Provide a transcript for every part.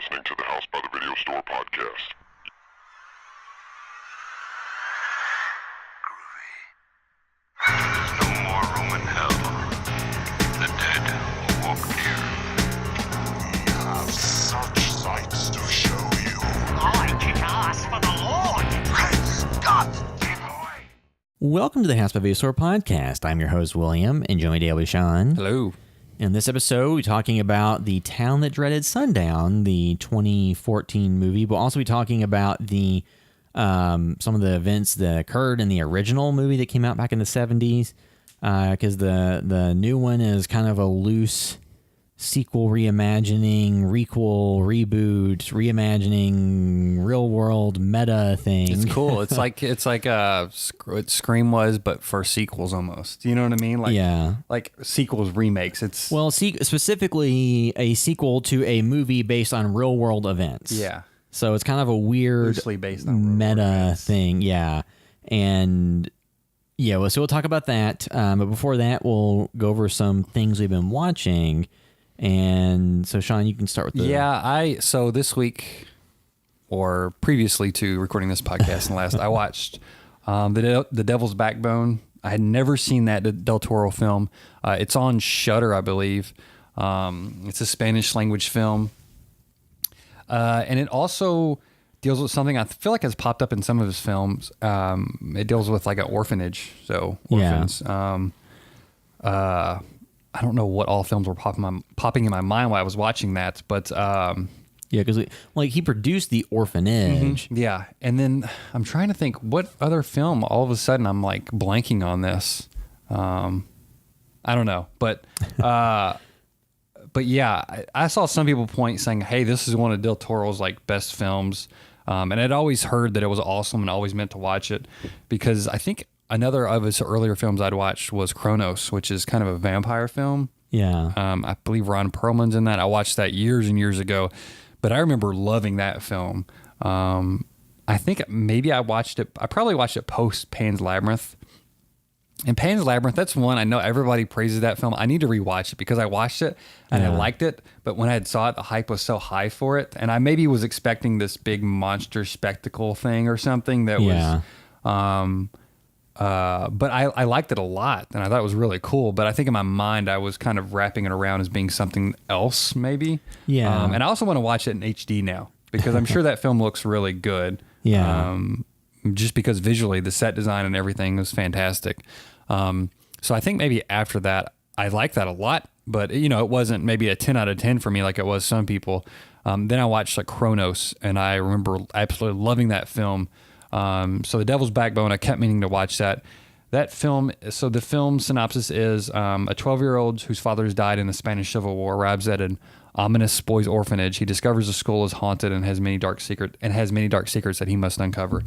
listening to the House by the Video Store podcast. There's no more room in hell. The dead will walk near. We have such sights to show you. I kick ass for the Lord. Praise God! Give away! Welcome to the House by Video Store podcast. I'm your host, William, and join me daily, Sean. Hello. In this episode, we're talking about the Town That Dreaded Sundown, the 2014 movie. We'll also be talking about the some of the events that occurred in the original movie that came out back in the 70s, because the new one is kind of a loose sequel reimagining, requel, reboot, reimagining, real world meta thing. It's cool. It's like what Scream was, but for sequels almost. You know what I mean? Like, Yeah. Like sequels, remakes. It's specifically a sequel to a movie based on real world events. yeah. So it's kind of a weird Loosely based on real world meta events. thing, yeah. And yeah, well, so we'll talk about that. But before that, we'll go over some things we've been watching. And so, Sean, you can start with the So this week, or previously to recording this podcast and last, I watched the Devil's Backbone. I had never seen that Del Toro film. It's on Shudder, I believe. It's a Spanish language film. And it also deals with something I feel like has popped up in some of his films. It deals with like an orphanage, so orphans. I don't know what all films were popping in my mind while I was watching that, but yeah, because he produced The Orphanage. yeah. And then I'm trying to think what other film. All of a sudden, I'm like blanking on this. I don't know, but yeah, I saw some people saying, "Hey, this is one of Del Toro's like best films," and I'd always heard that it was awesome and always meant to watch it because I think another of his earlier films I'd watched was Kronos, which is kind of a vampire film. Yeah. I believe Ron Perlman's in that. I watched that years and years ago, but I remember loving that film. I think maybe I probably watched it post Pan's Labyrinth. And Pan's Labyrinth, that's one I know everybody praises that film. I need to rewatch it because I watched it and I liked it, but when I had saw it, the hype was so high for it, and I maybe was expecting this big monster spectacle thing or something that was. But I liked it a lot, and I thought it was really cool. But I think in my mind, I was kind of wrapping it around as being something else, maybe. Yeah. And I also want to watch it in HD now because I'm sure that film looks really good. Yeah. Just because visually, the set design and everything was fantastic. So I think maybe after that, I liked that a lot. But it wasn't maybe a 10 out of 10 for me like it was some people. Then I watched like Kronos, and I remember absolutely loving that film. So The Devil's Backbone, I kept meaning to watch that. That film, so the film synopsis is a 12-year-old whose father has died in the Spanish Civil War arrives at an ominous boys' orphanage. He discovers the school is haunted and has many dark secrets that he must uncover.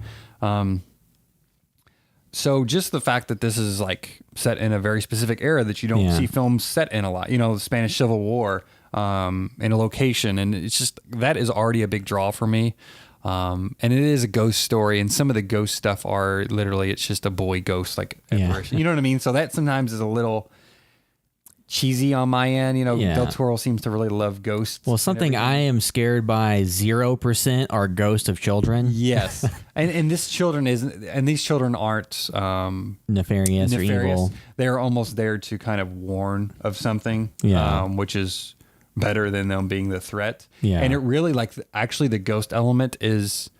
So just the fact that this is like set in a very specific era that you don't see films set in a lot, the Spanish Civil War, in a location, and it's just that is already a big draw for me. And it is a ghost story, and some of the ghost stuff are literally it's just a boy ghost like apparition. You know what I mean? So that sometimes is a little cheesy on my end. Del Toro seems to really love ghosts. Well, something I am scared by 0% are ghosts of children. Yes, and these children aren't Nefarious or evil. They're almost there to kind of warn of something. Which is better than them being the threat. Yeah. And it really actually the ghost element is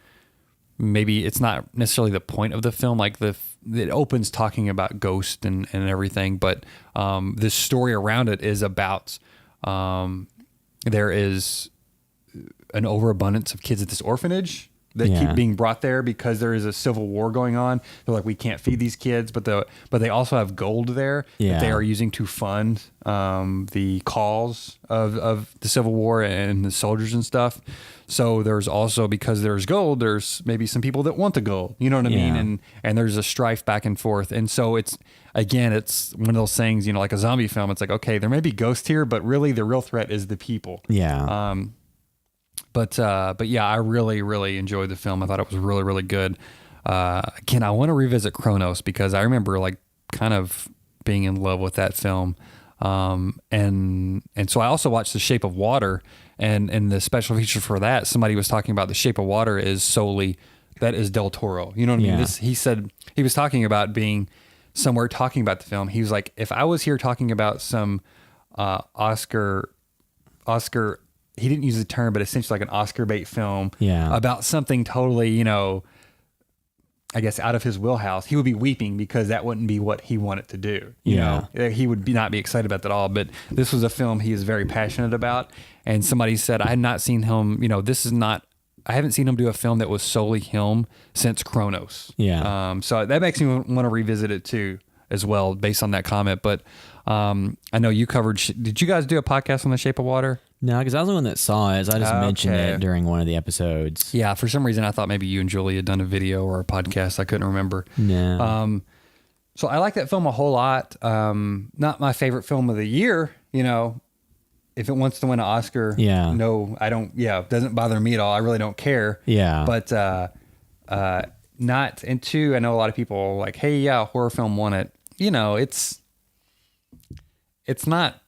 maybe it's not necessarily the point of the film. Like it opens talking about ghosts and everything, but the story around it is about there is an overabundance of kids at this orphanage that keep being brought there because there is a civil war going on. They're like, we can't feed these kids, but they also have gold there that they are using to fund the cause of the Civil War and the soldiers and stuff. So there's also, because there's gold, there's maybe some people that want the gold. You know what I mean? And there's a strife back and forth. And so it's one of those things, like a zombie film. It's like, okay, there may be ghosts here, but really the real threat is the people. Yeah. But yeah, I really, really enjoyed the film. I thought it was really, really good. Again, I want to revisit Kronos because I remember kind of being in love with that film. And so I also watched The Shape of Water, And the special feature for that, somebody was talking about The Shape of Water is Del Toro. You know what I mean? He said he was talking about being somewhere talking about the film. He was like, if I was here talking about some Oscar, he didn't use the term, but essentially like an Oscar bait film about something totally, you know, I guess out of his wheelhouse, he would be weeping because that wouldn't be what he wanted to do. You know, he would not be excited about that at all. But this was a film he is very passionate about. And somebody said, I had not seen him, you know, I haven't seen him do a film that was solely him since Kronos. Yeah. So that makes me want to revisit it too, as well, based on that comment. But I know you covered, did you guys do a podcast on The Shape of Water? No, because I was the one that saw it. So I just mentioned it during one of the episodes. Yeah, for some reason I thought maybe you and Julie had done a video or a podcast. I couldn't remember. No. So I like that film a whole lot. Not my favorite film of the year. You know, if it wants to win an Oscar, no, I don't. Yeah, it doesn't bother me at all. I really don't care. Yeah. But not. And two, I know a lot of people are like, hey, yeah, a horror film won it. You know, it's not.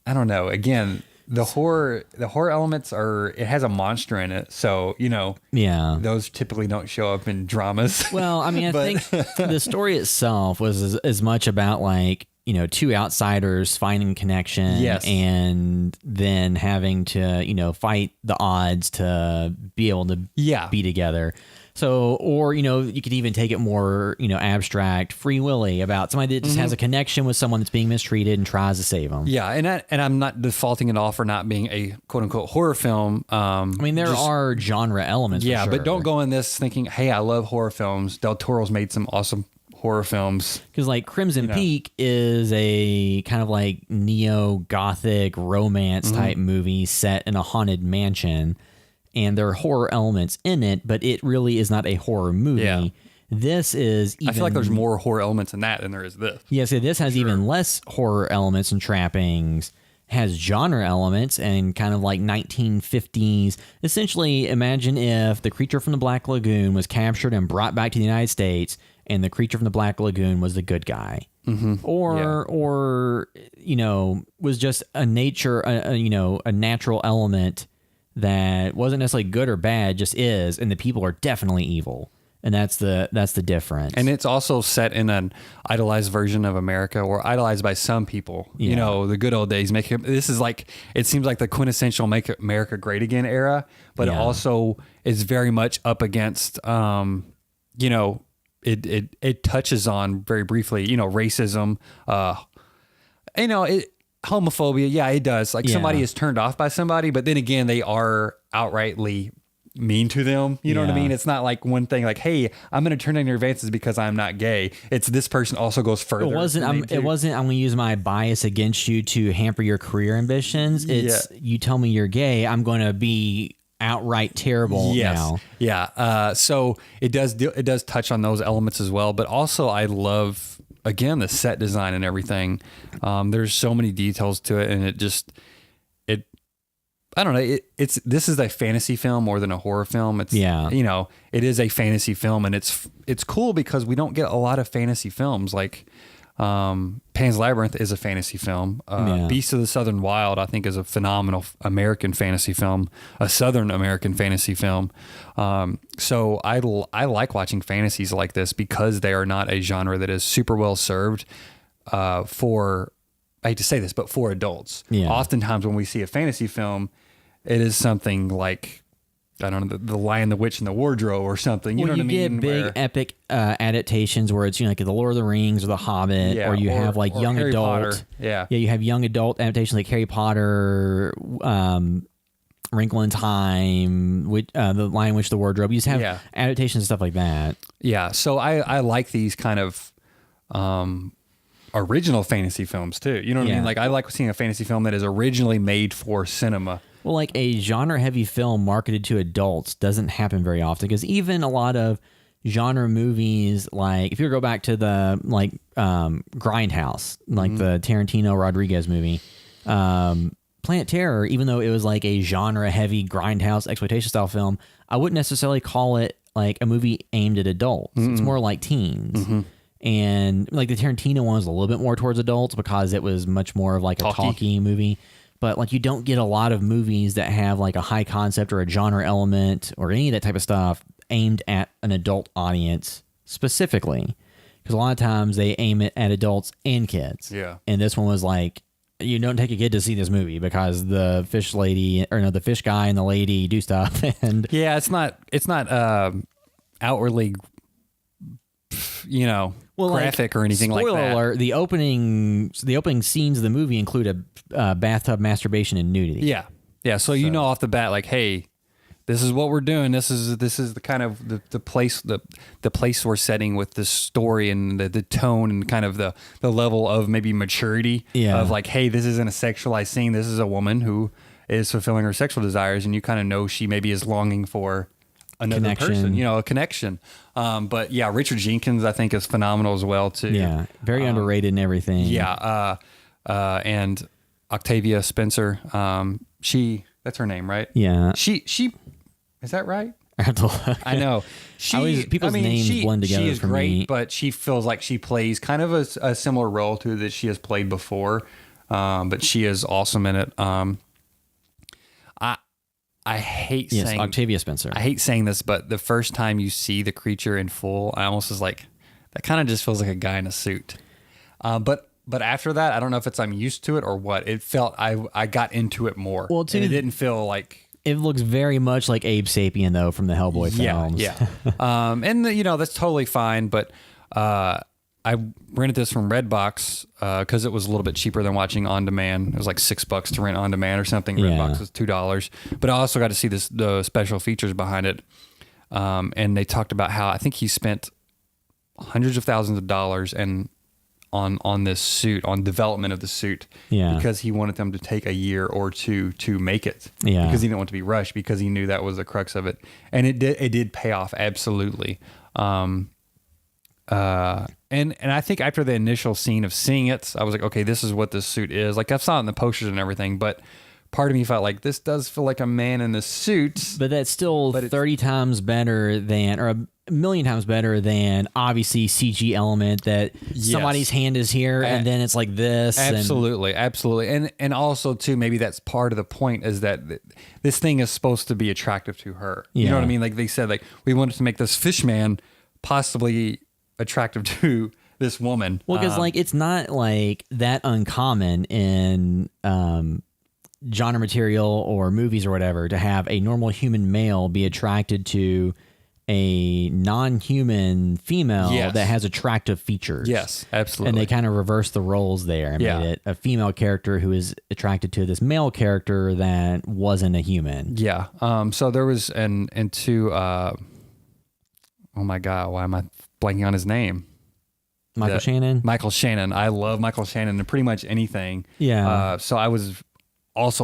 I don't know. Again, the horror elements it has a monster in it. So, you know, those typically don't show up in dramas. Well, I mean, I think the story itself was as much about like, you know, two outsiders finding connection and then having to, you know, fight the odds to be able to be together. So, or, you know, you could even take it more, you know, abstract, Free Willy, about somebody that just has a connection with someone that's being mistreated and tries to save them. Yeah, and I'm not defaulting at all for not being a quote unquote horror film. I mean, there are genre elements. Yeah, for sure. But don't go in this thinking, hey, I love horror films. Del Toro's made some awesome horror films. Because like Crimson Peak is a kind of like neo-gothic romance type movie set in a haunted mansion. And there are horror elements in it, but it really is not a horror movie. Yeah. This is even... I feel like there's more horror elements in that than there is this. Yeah, so this has even less horror elements and trappings, has genre elements and kind of like 1950s. Essentially, imagine if the creature from the Black Lagoon was captured and brought back to the United States, and the creature from the Black Lagoon was the good guy. Or, you know, was just a natural element that wasn't necessarily good or bad, just is, and the people are definitely evil, and that's the difference. And it's also set in an idolized version of America, or idolized by some people. You know, the good old days. This is like, it seems like the quintessential Make America Great Again era, but it also is very much up against, you know, it touches on very briefly, you know, racism, you know, homophobia, it does. Like somebody is turned off by somebody, but then again, they are outrightly mean to them. You know what I mean? It's not like one thing like, hey, I'm going to turn down your advances because I'm not gay. It's this person also goes further. It wasn't, I'm going to use my bias against you to hamper your career ambitions. It's you tell me you're gay, I'm going to be outright terrible now. Yeah. So it does touch on those elements as well, but also I love, again, the set design and everything. There's so many details to it, and I don't know. This is a fantasy film more than a horror film. It's you know, it is a fantasy film, and it's cool because we don't get a lot of fantasy films. Like Pan's Labyrinth is a fantasy film. Beast of the Southern Wild, I think, is a phenomenal American fantasy film, a Southern American fantasy film. So I like watching fantasies like this because they are not a genre that is super well served for, I hate to say this, but for adults. Oftentimes when we see a fantasy film, it is something like, I don't know, the Lion, the Witch, and the Wardrobe or something. You know what I mean? You get big epic adaptations where it's, you know, like the Lord of the Rings or the Hobbit, or you have like young Harry adult. Potter. You have young adult adaptations like Harry Potter, Wrinkle in Time, the Lion, Witch, the Wardrobe. You just have adaptations and stuff like that. Yeah, so I like these kind of original fantasy films too. You know what I mean? Like I like seeing a fantasy film that is originally made for cinema. Well, like a genre-heavy film marketed to adults doesn't happen very often, because even a lot of genre movies, like if you go back to the Grindhouse, like the Tarantino Rodriguez movie, Planet Terror, even though it was like a genre-heavy Grindhouse exploitation style film, I wouldn't necessarily call it like a movie aimed at adults. It's more like teens. And like the Tarantino one was a little bit more towards adults because it was much more of like a talky movie. but like you don't get a lot of movies that have like a high concept or a genre element or any of that type of stuff aimed at an adult audience specifically, because a lot of times they aim it at adults and kids. Yeah. And this one was like, you don't take a kid to see this movie because the fish lady, or no, the fish guy and the lady do stuff. And yeah, it's not outwardly, graphic or anything like that. Spoiler alert: the opening scenes of the movie include a bathtub masturbation and nudity. Yeah, yeah. So you know off the bat, like, hey, this is what we're doing. This is the kind of the place we're setting with the story and the tone and kind of the level of maybe maturity of like, hey, this isn't a sexualized scene. This is a woman who is fulfilling her sexual desires, and you kind of know she maybe is longing for another person, a connection. But yeah, Richard Jenkins, I think, is phenomenal as well too. Yeah, very underrated and everything. Yeah, and Octavia Spencer, that's her name, right? Yeah. She is that right? I have to look. I know. People's names blend together. She is for great, me. but she feels like she plays kind of a similar role to that she has played before. But she is awesome in it. I hate saying Octavia Spencer. I hate saying this, but the first time you see the creature in full, I almost was like, that kind of just feels like a guy in a suit. But after that, I don't know if it's I'm used to it or what. It felt I got into it more. Well, too, and it didn't feel like. It looks very much like Abe Sapien, though, from the Hellboy films. Yeah. And that's totally fine. But I rented this from Redbox because it was a little bit cheaper than watching on demand. It was like $6 to rent on demand or something. Redbox was $2. But I also got to see the special features behind it. And they talked about how I think he spent hundreds of thousands of dollars on this suit, on development of the suit, because he wanted them to take a year or two to make it, because he didn't want to be rushed, because he knew that was the crux of it, and it did pay off absolutely. And I think after the initial scene of seeing it, I was like, okay, this is what this suit is. Like I saw it in the posters and everything, but part of me felt like this does feel like a man in a suit. But that's still 30 times better than, or a million times better than, obviously, CG element that somebody's hand is here and then it's like this. Absolutely. And also, too, maybe that's part of the point, is that this thing is supposed to be attractive to her. You know what I mean? Like they said, like, we wanted to make this fish man possibly attractive to this woman. Well, because like it's not like that uncommon in genre material or movies or whatever to have a normal human male be attracted to a non-human female that has attractive features. Yes, absolutely. And they kind of reversed the roles there and made it a female character who is attracted to this male character that wasn't a human. Yeah. So there was oh my God, why am I blanking on his name? Michael Shannon. Michael Shannon. I love Michael Shannon in pretty much anything. Yeah. So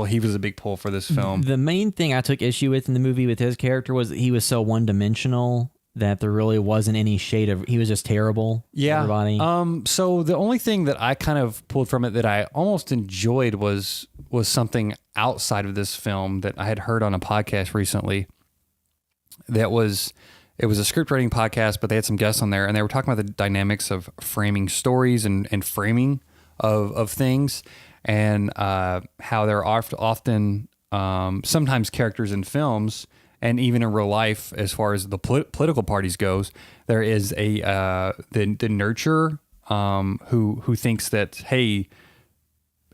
he was a big pull for this film. The main thing I took issue with in the movie with his character was that he was so one-dimensional that there really wasn't any shade of, he was just terrible. Yeah. Everybody. So the only thing that I kind of pulled from it that I almost enjoyed was something outside of this film that I had heard on a podcast recently. It was a script writing podcast, but they had some guests on there, and they were talking about the dynamics of framing stories and framing of things, and how there are often sometimes characters in films and even in real life, as far as the political parties goes, there is the nurturer who thinks that, hey,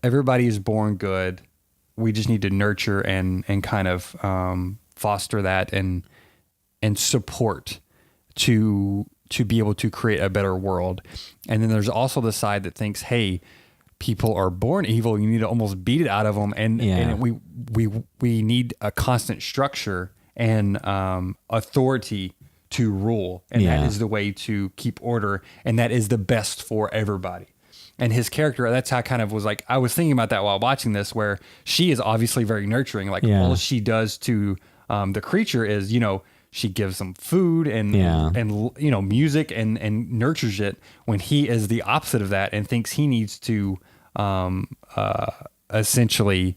everybody is born good. We just need to nurture and kind of foster that and support to be able to create a better world. And then there's also the side that thinks, hey, people are born evil. You need to almost beat it out of them. And we need a constant structure and authority to rule. And that is the way to keep order. And that is the best for everybody. And his character, that's how I kind of was like, I was thinking about that while watching this, where she is obviously very nurturing. Like all she does to the creature is, she gives them food and music and nurtures it, when he is the opposite of that and thinks he needs to essentially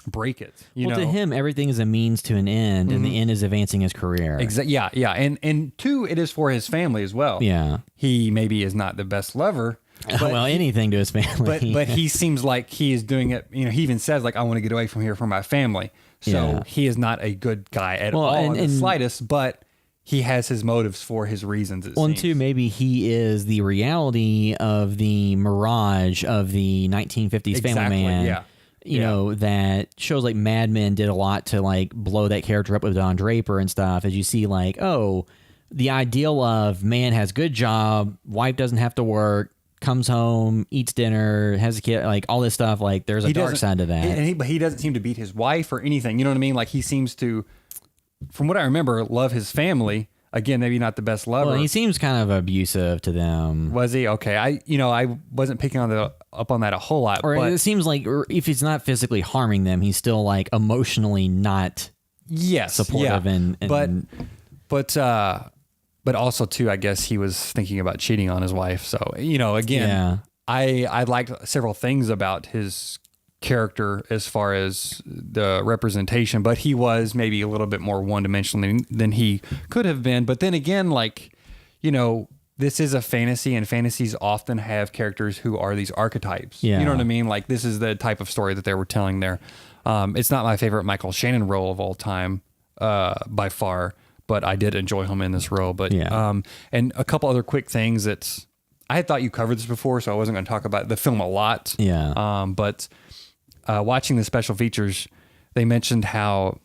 break it. To him, everything is a means to an end, and the end is advancing his career. Exactly. Yeah. And two, it is for his family as well. Yeah. He maybe is not the best lover, well, anything to his family. But he seems like he is doing it. You know, he even says like, I want to get away from here for my family. So he is not a good guy at all in the slightest, but he has his motives for his reasons. Well, and two, maybe he is the reality of the mirage of the 1950s family man. Yeah. You know, that shows like Mad Men did a lot to like blow that character up with Don Draper and stuff. As you see, like, oh, the ideal of man has good job, wife doesn't have to work, comes home, eats dinner, has a kid, like all this stuff. Like there's a dark side to that. But he doesn't seem to beat his wife or anything. You know what I mean? Like he seems to, from what I remember, love his family. Again, maybe not the best lover. Well, he seems kind of abusive to them. Was he? Okay. I wasn't picking up on that a whole lot. Or it seems like if he's not physically harming them, he's still like emotionally not supportive. But also too, I guess he was thinking about cheating on his wife. So, you know, again, I liked several things about his character as far as the representation, but he was maybe a little bit more one-dimensional than he could have been. But then again, like, you know, this is a fantasy, and fantasies often have characters who are these archetypes. Yeah. You know what I mean? Like, this is the type of story that they were telling there. It's not my favorite Michael Shannon role of all time, by far, but I did enjoy him in this role. But and a couple other quick things that I had thought you covered this before, so I wasn't going to talk about the film a lot. Yeah. But watching the special features, they mentioned how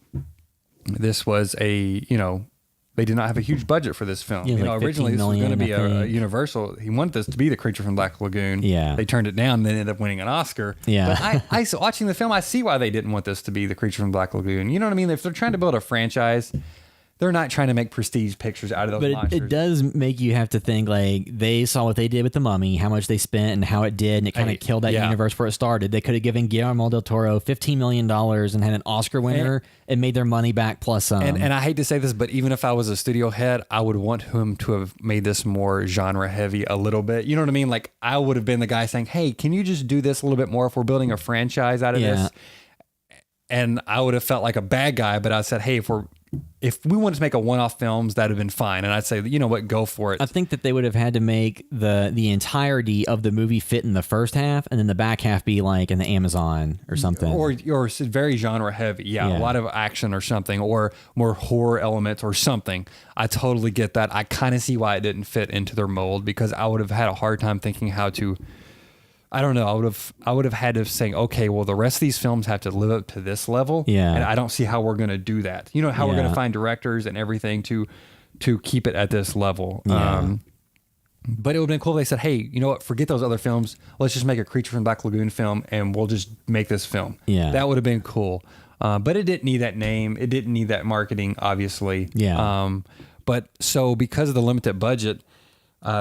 this was they did not have a huge budget for this film. Yeah, you know, like originally this was going to be a think. Universal. He wanted this to be The Creature from Black Lagoon. Yeah. They turned it down and then ended up winning an Oscar. Yeah. But so watching the film, I see why they didn't want this to be The Creature from Black Lagoon. You know what I mean? If they're trying to build a franchise, they're not trying to make prestige pictures out of those monsters. It does make you have to think, like, they saw what they did with The Mummy, how much they spent and how it did, and it kind of killed that universe before it started. They could have given Guillermo del Toro $15 million and had an Oscar winner and made their money back plus some. And I hate to say this, but even if I was a studio head, I would want him to have made this more genre heavy a little bit. You know what I mean? Like, I would have been the guy saying, hey, can you just do this a little bit more if we're building a franchise out of this? And I would have felt like a bad guy, but I said, hey, if we wanted to make a one-off films, that'd have been fine. And I'd say, you know what, go for it. I think that they would have had to make the entirety of the movie fit in the first half, and then the back half be like in the Amazon or something. Or very genre heavy. Yeah, a lot of action or something, or more horror elements or something. I totally get that. I kind of see why it didn't fit into their mold, because I would have had a hard time thinking how to... I don't know. I would have had to say, okay, well, the rest of these films have to live up to this level. Yeah. And I don't see how we're going to do that. You know, how we're going to find directors and everything to keep it at this level. Yeah. But it would have been cool if they said, hey, you know what? Forget those other films. Let's just make a Creature from Black Lagoon film, and we'll just make this film. Yeah. That would have been cool. But it didn't need that name. It didn't need that marketing, obviously. Yeah. But so because of the limited budget,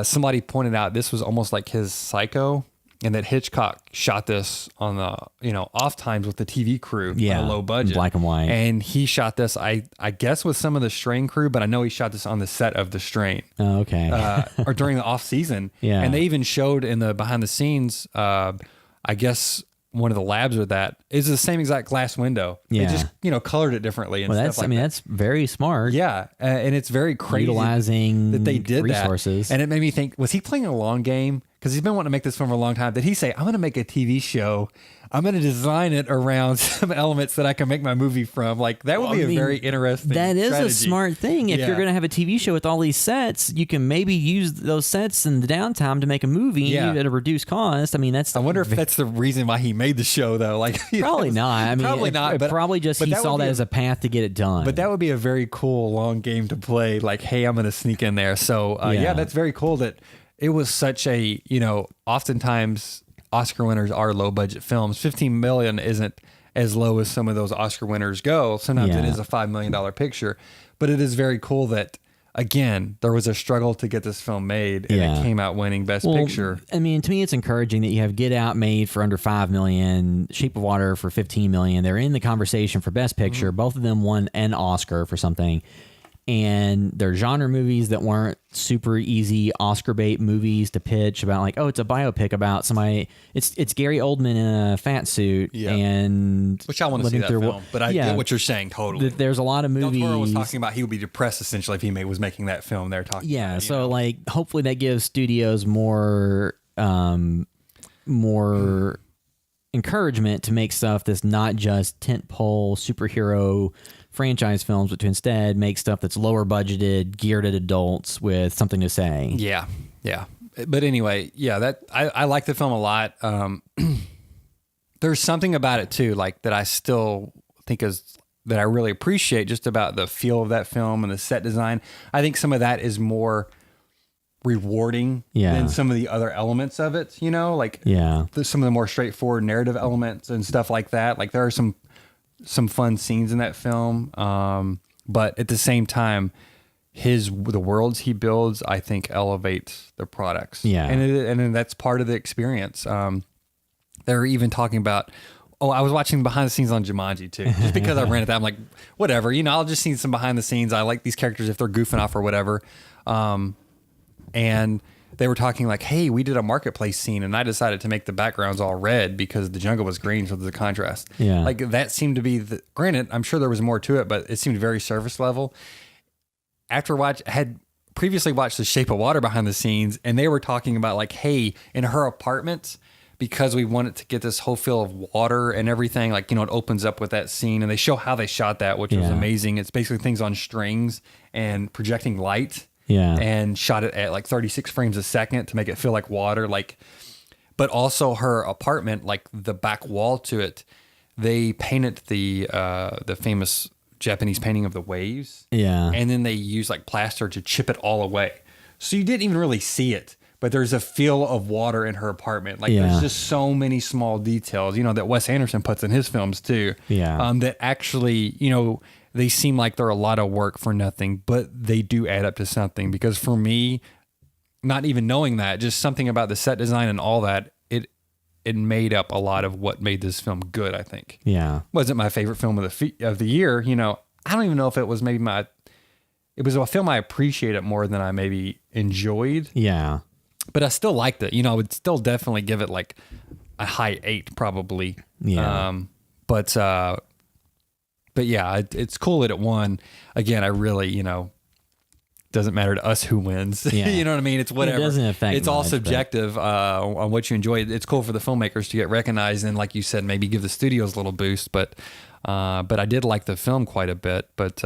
somebody pointed out this was almost like his Psycho. And that Hitchcock shot this on the, off times with the TV crew on a low budget. Black and white. And he shot this, I guess, with some of the Strain crew, but I know he shot this on the set of the Strain. Oh, okay. Or during the off season. Yeah. And they even showed in the behind the scenes, I guess one of the labs with that is the same exact glass window. Yeah. They just, colored it differently and stuff like that. That's very smart. Yeah. And it's very crazy. Utilizing that they did resources. That. And it made me think, was he playing a long game? Because he's been wanting to make this film for a long time. Did he say, I'm going to make a TV show. I'm going to design it around some elements that I can make my movie from. Like, that would be a very interesting That is strategy. a smart thing. If you're going to have a TV show with all these sets, you can maybe use those sets in the downtime to make a movie at a reduced cost. I mean, I wonder if that's the reason why he made the show, though. Like, probably not. I mean, probably not. But probably just he saw that as a path to get it done. But that would be a very cool long game to play. Like, hey, I'm going to sneak in there. So, that's very cool that it was such a, oftentimes Oscar winners are low budget films. 15 million isn't as low as some of those Oscar winners go. Sometimes it is a $5 million picture, but it is very cool that, again, there was a struggle to get this film made, and it came out winning Best Picture. I mean, to me, it's encouraging that you have Get Out made for under $5 million, Shape of Water for $15 million. They're in the conversation for Best Picture. Both of them won an Oscar for something. And they're genre movies that weren't super easy Oscar bait movies to pitch about, like, oh, it's a biopic about somebody. It's Gary Oldman in a fat suit, and which I want to see that film. But I get what you're saying totally. There's a lot of movies. Del Toro was talking about he would be depressed essentially if he was making that film. They're talking. Yeah, about, so like hopefully that gives studios more more encouragement to make stuff that's not just tentpole superhero franchise films, but to instead make stuff that's lower budgeted, geared at adults with something to say. Yeah. But anyway, that I like the film a lot. There's something about it too, like that I still think that I really appreciate, just about the feel of that film and the set design. I think some of that is more rewarding than some of the other elements of it, like some of the more straightforward narrative elements and stuff like that. Like there are some fun scenes in that film. But at the same time, the worlds he builds, I think, elevates the products. Yeah. And that's part of the experience. They're even talking about, I was watching behind the scenes on Jumanji too, just because I rented that. I'm like, whatever, I'll just see some behind the scenes. I like these characters if they're goofing off or whatever. And they were talking like, hey, we did a marketplace scene and I decided to make the backgrounds all red because the jungle was green, so there's a contrast. Yeah. Like that seemed to be granted, I'm sure there was more to it, but it seemed very surface level. After I had previously watched The Shape of Water behind the scenes, and they were talking about like, hey, in her apartment, because we wanted to get this whole feel of water and everything, like, it opens up with that scene, and they show how they shot that, which was amazing. It's basically things on strings and projecting light. Yeah. And shot it at like 36 frames a second to make it feel like water. But also her apartment, like the back wall to it, they painted the famous Japanese painting of the waves. Yeah. And then they used like plaster to chip it all away. So you didn't even really see it, but there's a feel of water in her apartment. Like there's just so many small details, that Wes Anderson puts in his films too. Yeah. That actually, they seem like they're a lot of work for nothing, but they do add up to something. Because for me, not even knowing that, just something about the set design and all that, it made up a lot of what made this film good, I think. Yeah. Wasn't my favorite film of the year. I don't even know if it was maybe it was a film I appreciated more than I maybe enjoyed. Yeah. But I still liked it. I would still definitely give it like a high 8 probably. Yeah. But yeah, it's cool that it won. Again, I really, doesn't matter to us who wins. Yeah. You know what I mean? It's whatever. It doesn't affect It's all subjective on what you enjoy. It's cool for the filmmakers to get recognized and, like you said, maybe give the studios a little boost. But I did like the film quite a bit. But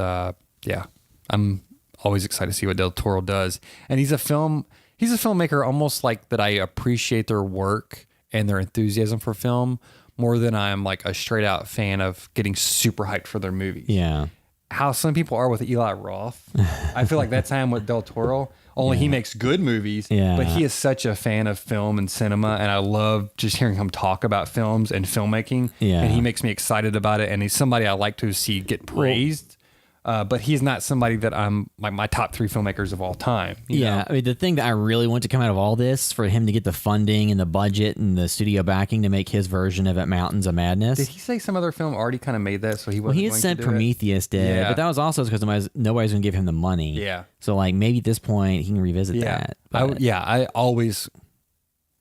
yeah, I'm always excited to see what Del Toro does. And he's a filmmaker almost like that I appreciate their work and their enthusiasm for film more than I'm like a straight out fan of getting super hyped for their movies. Yeah. How some people are with Eli Roth. I feel like that's how I'm with Del Toro. Only he makes good movies, but he is such a fan of film and cinema, and I love just hearing him talk about films and filmmaking. Yeah. And he makes me excited about it, and he's somebody I like to see get praised. But he's not somebody that I'm like my top 3 filmmakers of all time. You know? I mean, the thing that I really want to come out of all this for him to get the funding and the budget and the studio backing to make his version of At Mountains of Madness. Did he say some other film already kind of made that? So he wasn't. Well, he had said Prometheus did, but that was also because nobody's going to give him the money. Yeah. So like maybe at this point he can revisit that. I always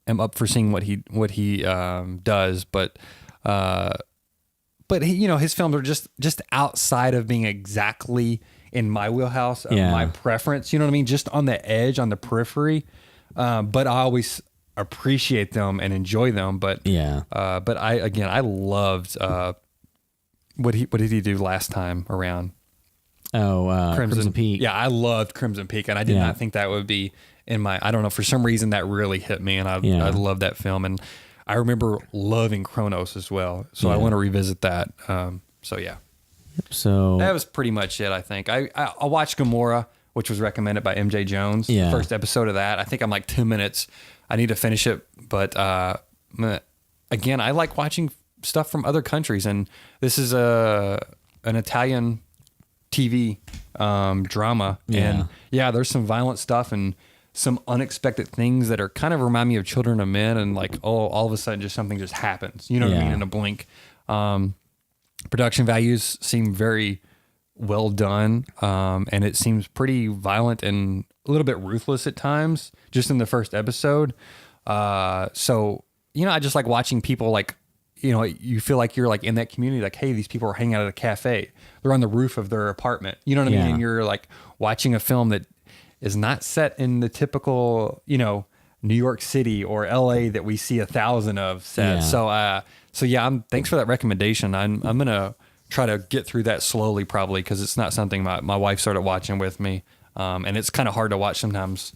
am up for seeing what he does, but he, his films are just outside of being exactly in my wheelhouse of my preference. You know what I mean? Just on the edge, on the periphery. But I always appreciate them and enjoy them. But I loved what did he do last time around? Crimson Peak. Yeah, I loved Crimson Peak, and I did not think that would be in my. I don't know, for some reason that really hit me, and I love that film. And I remember loving Kronos as well, so I want to revisit that. So that was pretty much it. I think I watched Gomorrah, which was recommended by MJ Jones. The first episode of that. I think I'm like 2 minutes. I need to finish it, but again, I like watching stuff from other countries, and this is an Italian TV drama, and there's some violent stuff and some unexpected things that are kind of remind me of Children of Men, and like, all of a sudden something just happens, you know what I mean, in a blink. Production values seem very well done, and it seems pretty violent and a little bit ruthless at times, just in the first episode. So, I just like watching people like, you feel like you're like in that community, like, hey, these people are hanging out at a cafe. They're on the roof of their apartment. You know what I mean? And you're like watching a film that is not set in the typical, New York City or LA that we see 1,000 of set. Yeah. So yeah, thanks for that recommendation. I'm gonna try to get through that slowly, probably, because it's not something my wife started watching with me, and it's kind of hard to watch sometimes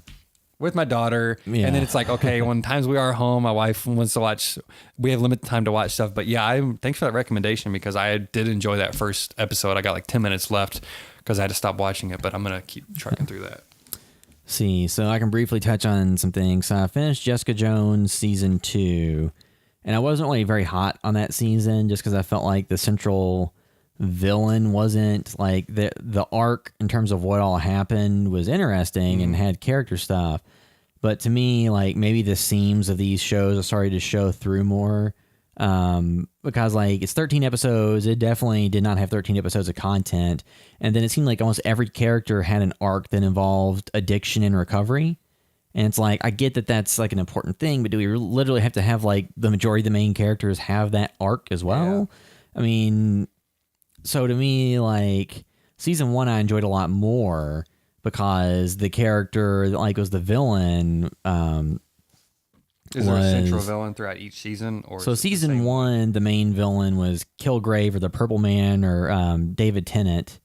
with my daughter. Yeah. And then it's like, okay, when times we are home, my wife wants to watch. We have limited time to watch stuff. But yeah, thanks for that recommendation, because I did enjoy that first episode. I got like 10 minutes left because I had to stop watching it, but I'm gonna keep trucking through that. See, so I can briefly touch on some things. I finished Jessica Jones season 2, and I wasn't really very hot on that season just because I felt like the central villain wasn't like the arc in terms of what all happened was interesting and had character stuff. But to me, like, maybe the seams of these shows are starting to show through more. Because like it's 13 episodes, it definitely did not have 13 episodes of content. And then it seemed like almost every character had an arc that involved addiction and recovery. And it's like, I get that that's like an important thing, but do we literally have to have like the majority of the main characters have that arc as well? Yeah. I mean, so to me, like season 1, I enjoyed a lot more because the character that like was the villain, is there a central villain throughout each season? Or so season 1, the main villain was Kilgrave, or the Purple Man, or David Tennant,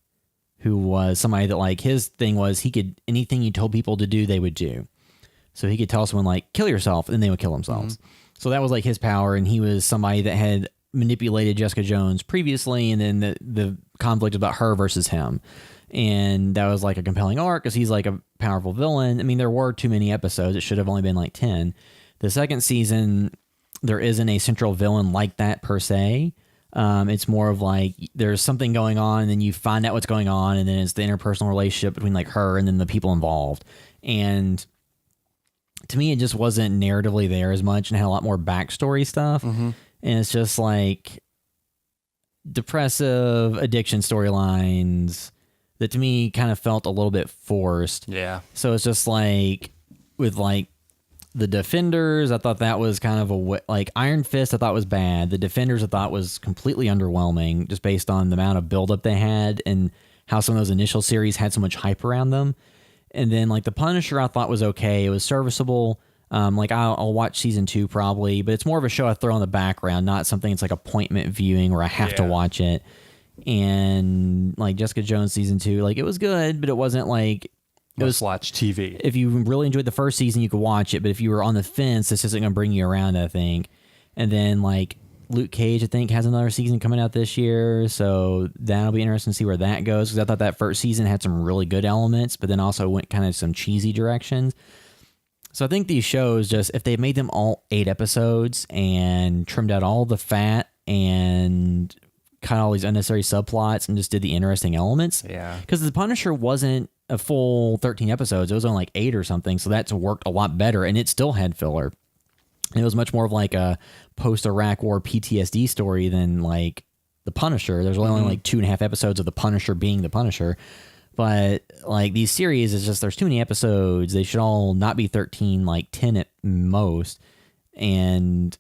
who was somebody that like his thing was he could anything he told people to do, they would do. So he could tell someone like kill yourself, and they would kill themselves. Mm-hmm. So that was like his power, and he was somebody that had manipulated Jessica Jones previously, and then the conflict about her versus him. And that was like a compelling arc because he's like a powerful villain. I mean, there were too many episodes. It should have only been like 10. The second season, there isn't a central villain like that per se. It's more of like there's something going on, and then you find out what's going on, and then it's the interpersonal relationship between like her and then the people involved. And to me, it just wasn't narratively there as much and had a lot more backstory stuff. Mm-hmm. And it's just like depressive addiction storylines that to me kind of felt a little bit forced. Yeah. So it's just like with like the Defenders, I thought that was kind of like Iron Fist, I thought was bad. The Defenders, I thought was completely underwhelming just based on the amount of buildup they had and how some of those initial series had so much hype around them. And then like the Punisher, I thought was okay. It was serviceable. Like I'll watch season 2 probably, but it's more of a show I throw in the background, not something it's like appointment viewing where I have to watch it. And like Jessica Jones season 2, like it was good, but it wasn't like it was watch TV. If you really enjoyed the first season, you could watch it, but if you were on the fence, this isn't going to bring you around, I think. And then like Luke Cage, I think, has another season coming out this year, so that'll be interesting to see where that goes, because I thought that first season had some really good elements, but then also went kind of some cheesy directions. So I think these shows, just if they made them all 8 episodes and trimmed out all the fat and cut all these unnecessary subplots and just did the interesting elements. Yeah. Because The Punisher wasn't a full 13 episodes. It was only like 8 or something. So that's worked a lot better. And it still had filler. It was much more of like a post-Iraq war PTSD story than like The Punisher. There's only like 2.5 episodes of The Punisher being The Punisher. But like these series, is just there's too many episodes. They should all not be 13, like 10 at most. And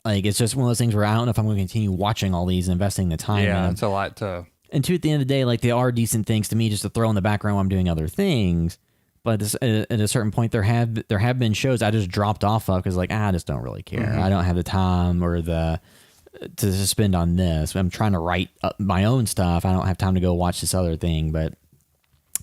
like it's just one of those things where I don't know if I'm going to continue watching all these and investing the time. Yeah, in. it's a lot to. And two, at the end of the day, like they are decent things to me just to throw in the background while I'm doing other things. But at a certain point, there have been shows I just dropped off of because like I just don't really care. I don't have the time or to spend on this. I'm trying to write up my own stuff. I don't have time to go watch this other thing. But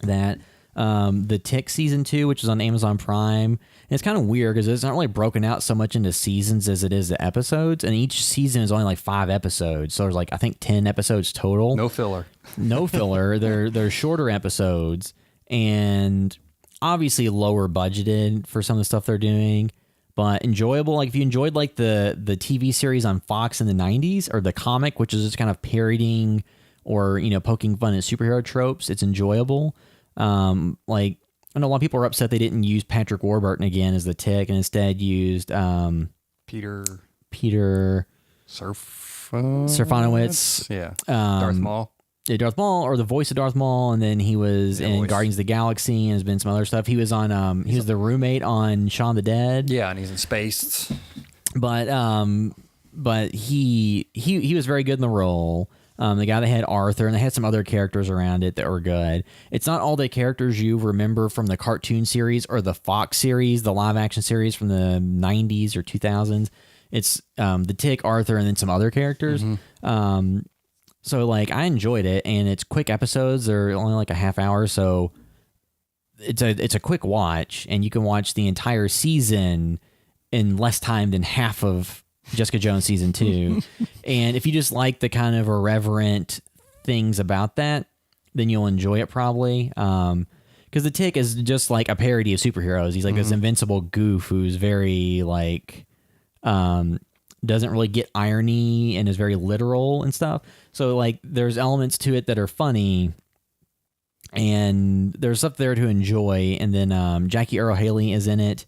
that the Tick season 2, which is on Amazon Prime, and it's kind of weird because it's not really broken out so much into seasons as it is the episodes, and each season is only like 5 episodes. So there's like I think 10 episodes total. No filler. No filler. They're shorter episodes and obviously lower budgeted for some of the stuff they're doing, but enjoyable. Like if you enjoyed like the TV series on Fox in the 90s or the comic, which is just kind of parodying or, you know, poking fun at superhero tropes, it's enjoyable. Like I know a lot of people are upset they didn't use Patrick Warburton again as the Tick and instead used Peter Serafinowicz. Yeah. Darth Maul. Yeah, Darth Maul, or the voice of Darth Maul, and then he was in Guardians of the Galaxy and has been some other stuff. He was on he was the roommate on Shaun of the Dead. Yeah, and he's in Space. But he was very good in the role. The guy that had Arthur, and they had some other characters around it that were good. It's not all the characters you remember from the cartoon series or the Fox series, the live action series from the 90s or 2000s. It's the Tick, Arthur, and then some other characters. So like I enjoyed it, and it's quick episodes. They're only like a half hour, so it's a quick watch, and you can watch the entire season in less time than half of Jessica Jones season 2. And if you just like the kind of irreverent things about that, then you'll enjoy it probably. Because the Tick is just like a parody of superheroes. He's like this invincible goof who's very like doesn't really get irony and is very literal and stuff. So like there's elements to it that are funny, and there's stuff there to enjoy. And then Jackie Earle Haley is in it,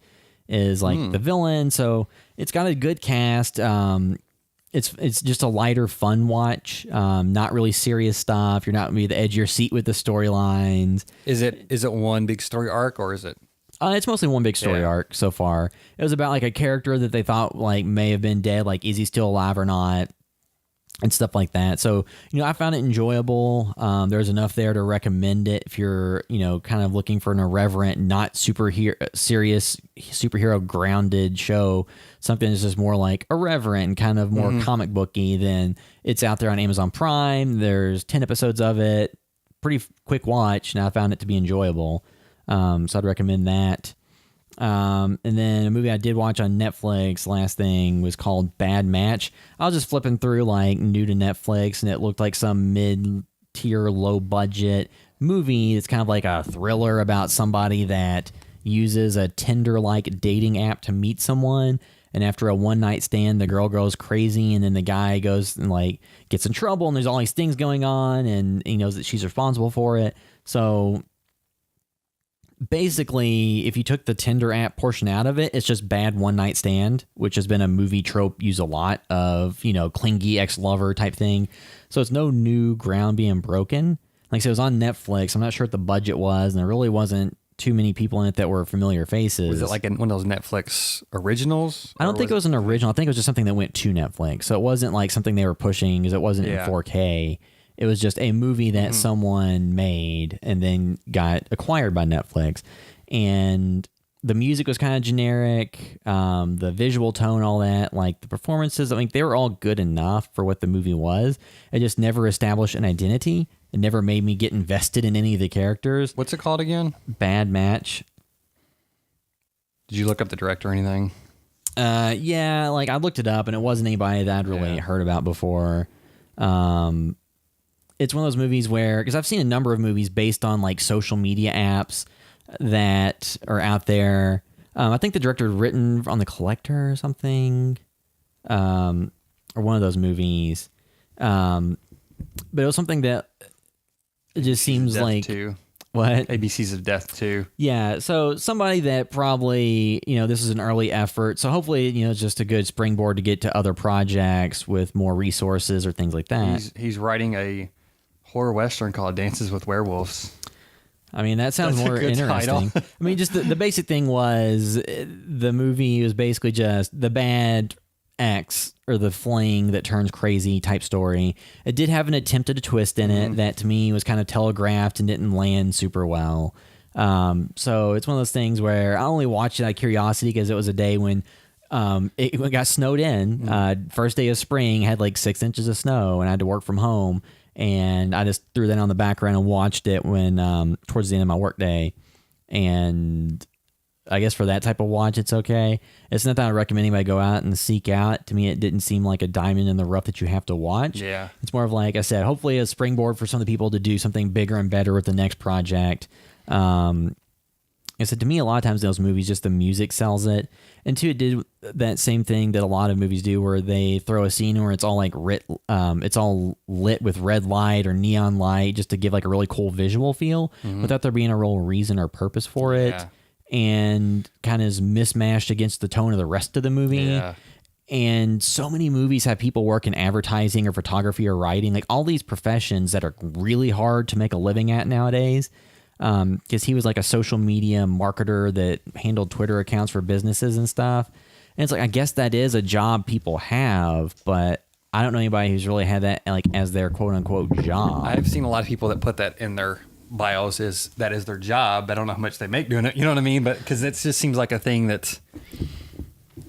is like the villain. So it's got a good cast. It's just a lighter, fun watch. Not really serious stuff. You're not gonna be the edge of your seat with the storylines. Is it one big story arc, or is it? It's mostly one big story arc so far. It was about like a character that they thought like may have been dead. Like, is he still alive or not? And stuff like that. So, I found it enjoyable. There's enough there to recommend it if you're, kind of looking for an irreverent, not serious superhero grounded show. Something that's just more like irreverent and kind of more comic booky. Then it's out there on Amazon Prime. There's 10 episodes of it. Pretty quick watch, and I found it to be enjoyable. So I'd recommend that. And then a movie I did watch on Netflix, last thing, was called Bad Match. I was just flipping through like new to Netflix, and it looked like some mid-tier, low-budget movie. It's kind of like a thriller about somebody that uses a Tinder-like dating app to meet someone. And after a one-night stand, the girl goes crazy, and then the guy goes and like gets in trouble, and there's all these things going on, and he knows that she's responsible for it. So basically, if you took the Tinder app portion out of it, it's just bad one-night stand, which has been a movie trope used a lot of, clingy ex-lover type thing. So it's no new ground being broken. Like I said, it was on Netflix. I'm not sure what the budget was, and there really wasn't too many people in it that were familiar faces. Was it like one of those Netflix originals? I don't think it was an original. I think it was just something that went to Netflix. So it wasn't like something they were pushing, because it wasn't in 4K. It was just a movie that someone made and then got acquired by Netflix. And the music was kind of generic. The visual tone, all that, like the performances, I mean, they were all good enough for what the movie was. It just never established an identity. It never made me get invested in any of the characters. What's it called again? Bad Match. Did you look up the director or anything? Yeah, like I looked it up, and it wasn't anybody that I'd really heard about before. It's one of those movies where, because I've seen a number of movies based on like social media apps that are out there. I think the director written on The Collector or something, or one of those movies. But it was something that it just seems like too. What? ABCs of Death too. Yeah, so somebody that probably, this is an early effort. So hopefully, it's just a good springboard to get to other projects with more resources or things like that. He's writing a horror western called Dances with Werewolves. I mean, that sounds more interesting. I mean, just the basic thing was the movie was basically just the bad ex or the fling that turns crazy type story. It did have an attempt at a twist in it that to me was kind of telegraphed and didn't land super well. So it's one of those things where I only watched it out of curiosity because it was a day when it got snowed in. First day of spring, had like 6 inches of snow, and I had to work from home. And I just threw that on the background and watched it when towards the end of my work day. And I guess for that type of watch, it's okay. It's not that I recommend anybody go out and seek out. To me, it didn't seem like a diamond in the rough that you have to watch. Yeah. It's more of, like I said, hopefully a springboard for some of the people to do something bigger and better with the next project. I said, to me, a lot of times in those movies, just the music sells it. And two, it did that same thing that a lot of movies do, where they throw a scene where it's all like it's all lit with red light or neon light, just to give like a really cool visual feel, without there being a real reason or purpose for it, and kind of is mismatched against the tone of the rest of the movie. Yeah. And so many movies have people work in advertising or photography or writing, like all these professions that are really hard to make a living at nowadays. Because he was like a social media marketer that handled Twitter accounts for businesses and stuff. And it's like, I guess that is a job people have, but I don't know anybody who's really had that like as their quote unquote job. I've seen a lot of people that put that in their bios is that is their job. I don't know how much they make doing it. You know what I mean? But because it just seems like a thing that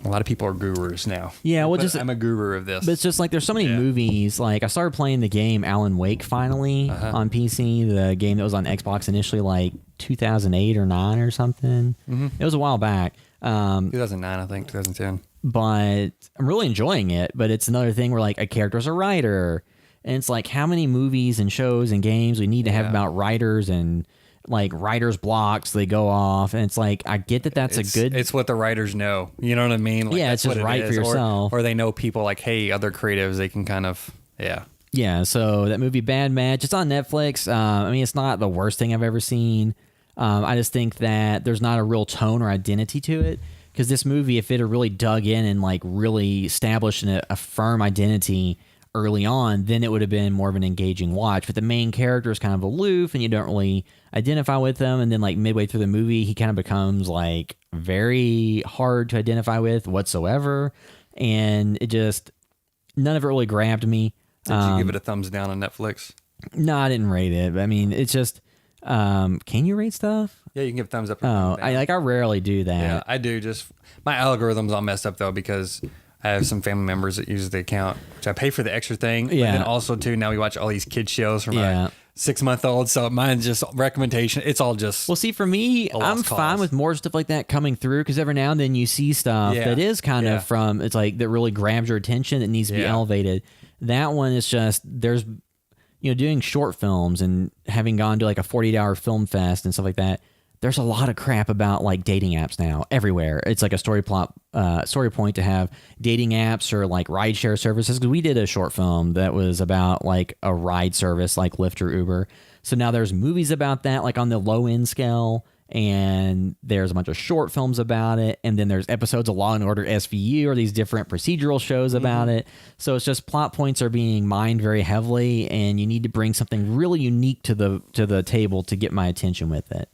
a lot of people are gurus now. Yeah, well, I'm a guru of this. But it's just like there's so many movies. Like I started playing the game Alan Wake finally on PC. The game that was on Xbox initially, like 2008 or 9 or something. It was a while back. 2009, I think, 2010. But I'm really enjoying it. But it's another thing where like a character's a writer, and it's like how many movies and shows and games we need to have about writers and like writer's blocks they go off, and it's like I get that that's a good. It's what the writers know. You know what I mean? Like, yeah, it's just right for yourself, or they know people like, hey, other creatives. They can kind of yeah. So that movie Bad Match, it's on Netflix. I mean, it's not the worst thing I've ever seen. I just think that there's not a real tone or identity to it. Because this movie, if it had really dug in and like really established a firm identity early on, then it would have been more of an engaging watch. But the main character is kind of aloof and you don't really identify with them. And then like midway through the movie, he kind of becomes like very hard to identify with whatsoever. And it just, none of it really grabbed me. Did you give it a thumbs down on Netflix? No, I didn't rate it. But I mean, it's just, can you rate stuff? Yeah, you can give thumbs up. Oh, I rarely do that. Yeah, I do. Just my algorithm's all messed up though because I have some family members that use the account, which I pay for the extra thing. Yeah. But then also too, now we watch all these kid shows from my 6-month-old. So mine's just recommendation. It's all just. Well, see, for me, I'm fine with more stuff like that coming through because every now and then you see stuff that is kind of from, it's like that really grabs your attention that needs to be elevated. That one is just, there's, you know, doing short films and having gone to like a 48-hour film fest and stuff like that. There's a lot of crap about like dating apps now everywhere. It's like a story point to have dating apps or like rideshare services. Because we did a short film that was about like a ride service like Lyft or Uber. So now there's movies about that, like on the low end scale, and there's a bunch of short films about it, and then there's episodes of Law and Order SVU or these different procedural shows about it. So it's just plot points are being mined very heavily, and you need to bring something really unique to the table to get my attention with it.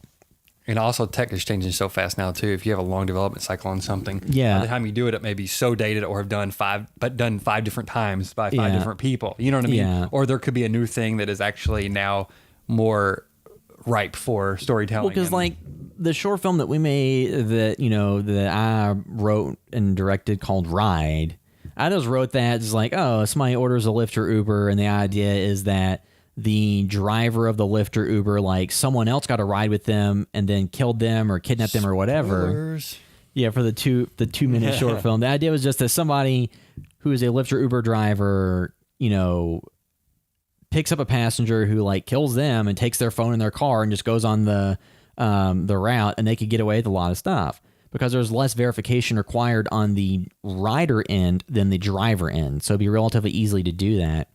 And also, tech is changing so fast now too. If you have a long development cycle on something, by the time you do it, it may be so dated or have done five different times by five different people. You know what I mean? Yeah. Or there could be a new thing that is actually now more ripe for storytelling. Well, because like the short film that we made that I wrote and directed called Ride, I just wrote that just like, oh, somebody orders a Lyft or Uber, and the idea is that the driver of the Lyft or Uber, like someone else got a ride with them and then killed them or kidnapped them or whatever. Spoilers. Yeah, for the 2-minute short film. The idea was just that somebody who is a Lyft or Uber driver, you know, picks up a passenger who like kills them and takes their phone in their car and just goes on the route, and they could get away with a lot of stuff because there's less verification required on the rider end than the driver end. So it'd be relatively easily to do that.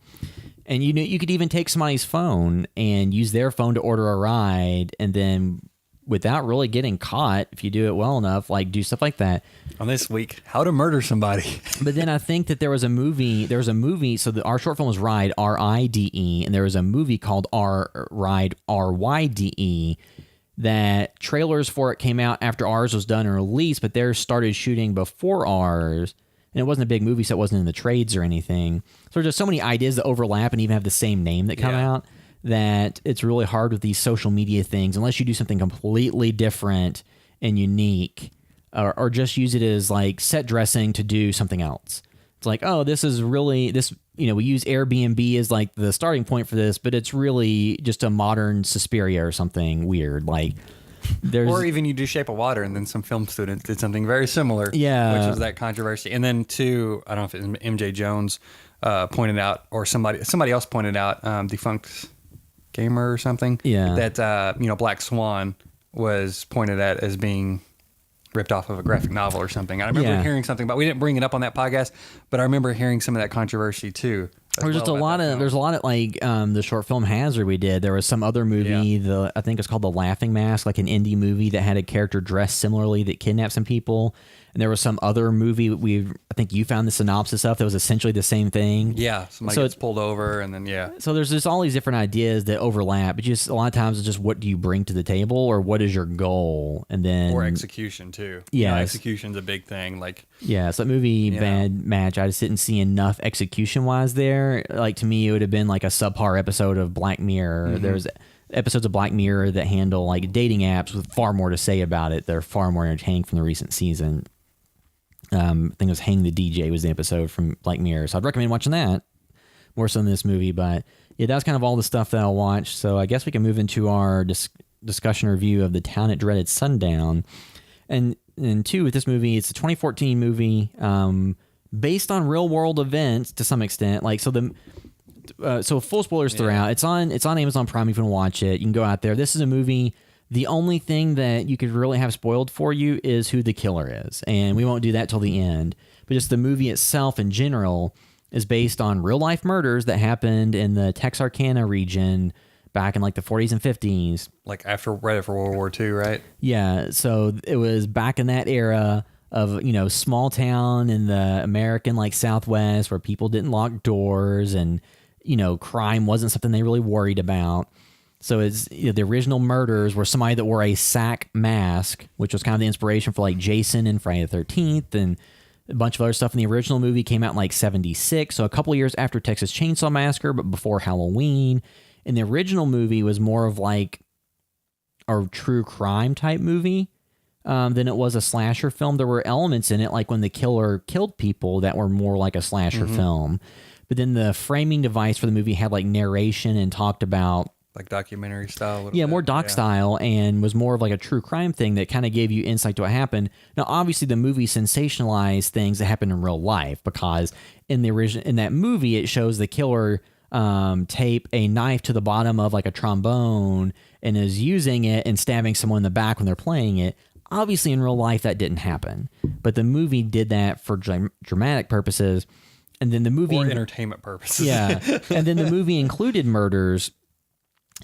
And you could even take somebody's phone and use their phone to order a ride, and then without really getting caught, if you do it well enough, like do stuff like that. On this week, how to murder somebody. But then I think that there was a movie. So our short film was Ride, R-I-D-E, and there was a movie called Ride, R-Y-D-E. That trailers for it came out after ours was done and released, but theirs started shooting before ours. And it wasn't a big movie, so it wasn't in the trades or anything. So there's just so many ideas that overlap and even have the same name that come out that it's really hard with these social media things unless you do something completely different and unique, or just use it as like set dressing to do something else. It's like, oh, this is really this. You know, we use Airbnb as like the starting point for this, but it's really just a modern Suspiria or something weird like. Or even you do Shape of Water, and then some film students did something very similar, which was that controversy. And then too, I don't know if it was MJ Jones pointed out, or somebody else pointed out, Defunct Gamer or something, that Black Swan was pointed at as being ripped off of a graphic novel or something. I remember hearing something about. We didn't bring it up on that podcast, but I remember hearing some of that controversy too There's just a lot of like the short film Hazard we did. There was some other movie, I think it's called The Laughing Mask, like an indie movie that had a character dressed similarly that kidnapped some people. And there was some other movie I think you found the synopsis of that was essentially the same thing. Yeah, somebody gets pulled over and then So there's just all these different ideas that overlap, but just a lot of times it's just what do you bring to the table or what is your goal, and then or execution too. Yeah, execution's a big thing. Like so that movie Bad Match, I just didn't see enough execution wise there. Like to me, it would have been like a subpar episode of Black Mirror. There's episodes of Black Mirror that handle like dating apps with far more to say about it. They're far more entertaining from the recent season. I think it was Hang the DJ was the episode from Black Mirror. So I'd recommend watching that more so than this movie. But yeah, that's kind of all the stuff that I'll watch. So I guess we can move into our discussion review of the Town That Dreaded Sundown. And two, with this movie, it's a 2014 movie based on real world events to some extent. Like so full spoilers throughout. It's on Amazon Prime. You can watch it. You can go out there. This is a movie. The only thing that you could really have spoiled for you is who the killer is. And we won't do that till the end. But just the movie itself in general is based on real life murders that happened in the Texarkana region back in like the 40s and 50s. Like right after World War II, right? Yeah. So it was back in that era of, small town in the American like Southwest where people didn't lock doors and, crime wasn't something they really worried about. So it's the original murders were somebody that wore a sack mask, which was kind of the inspiration for like Jason and Friday the 13th and a bunch of other stuff. In the original movie came out in like 76, so a couple of years after Texas Chainsaw Massacre, but before Halloween. And the original movie was more of like a true crime type movie than it was a slasher film. There were elements in it, like when the killer killed people, that were more like a slasher film. But then the framing device for the movie had like narration and talked about like documentary style. More doc style, and was more of like a true crime thing that kind of gave you insight to what happened. Now, obviously, the movie sensationalized things that happened in real life because in that movie, it shows the killer tape a knife to the bottom of like a trombone and is using it and stabbing someone in the back when they're playing it. Obviously, in real life, that didn't happen, but the movie did that for dramatic purposes. And then the movie or entertainment purposes. And then the movie included murders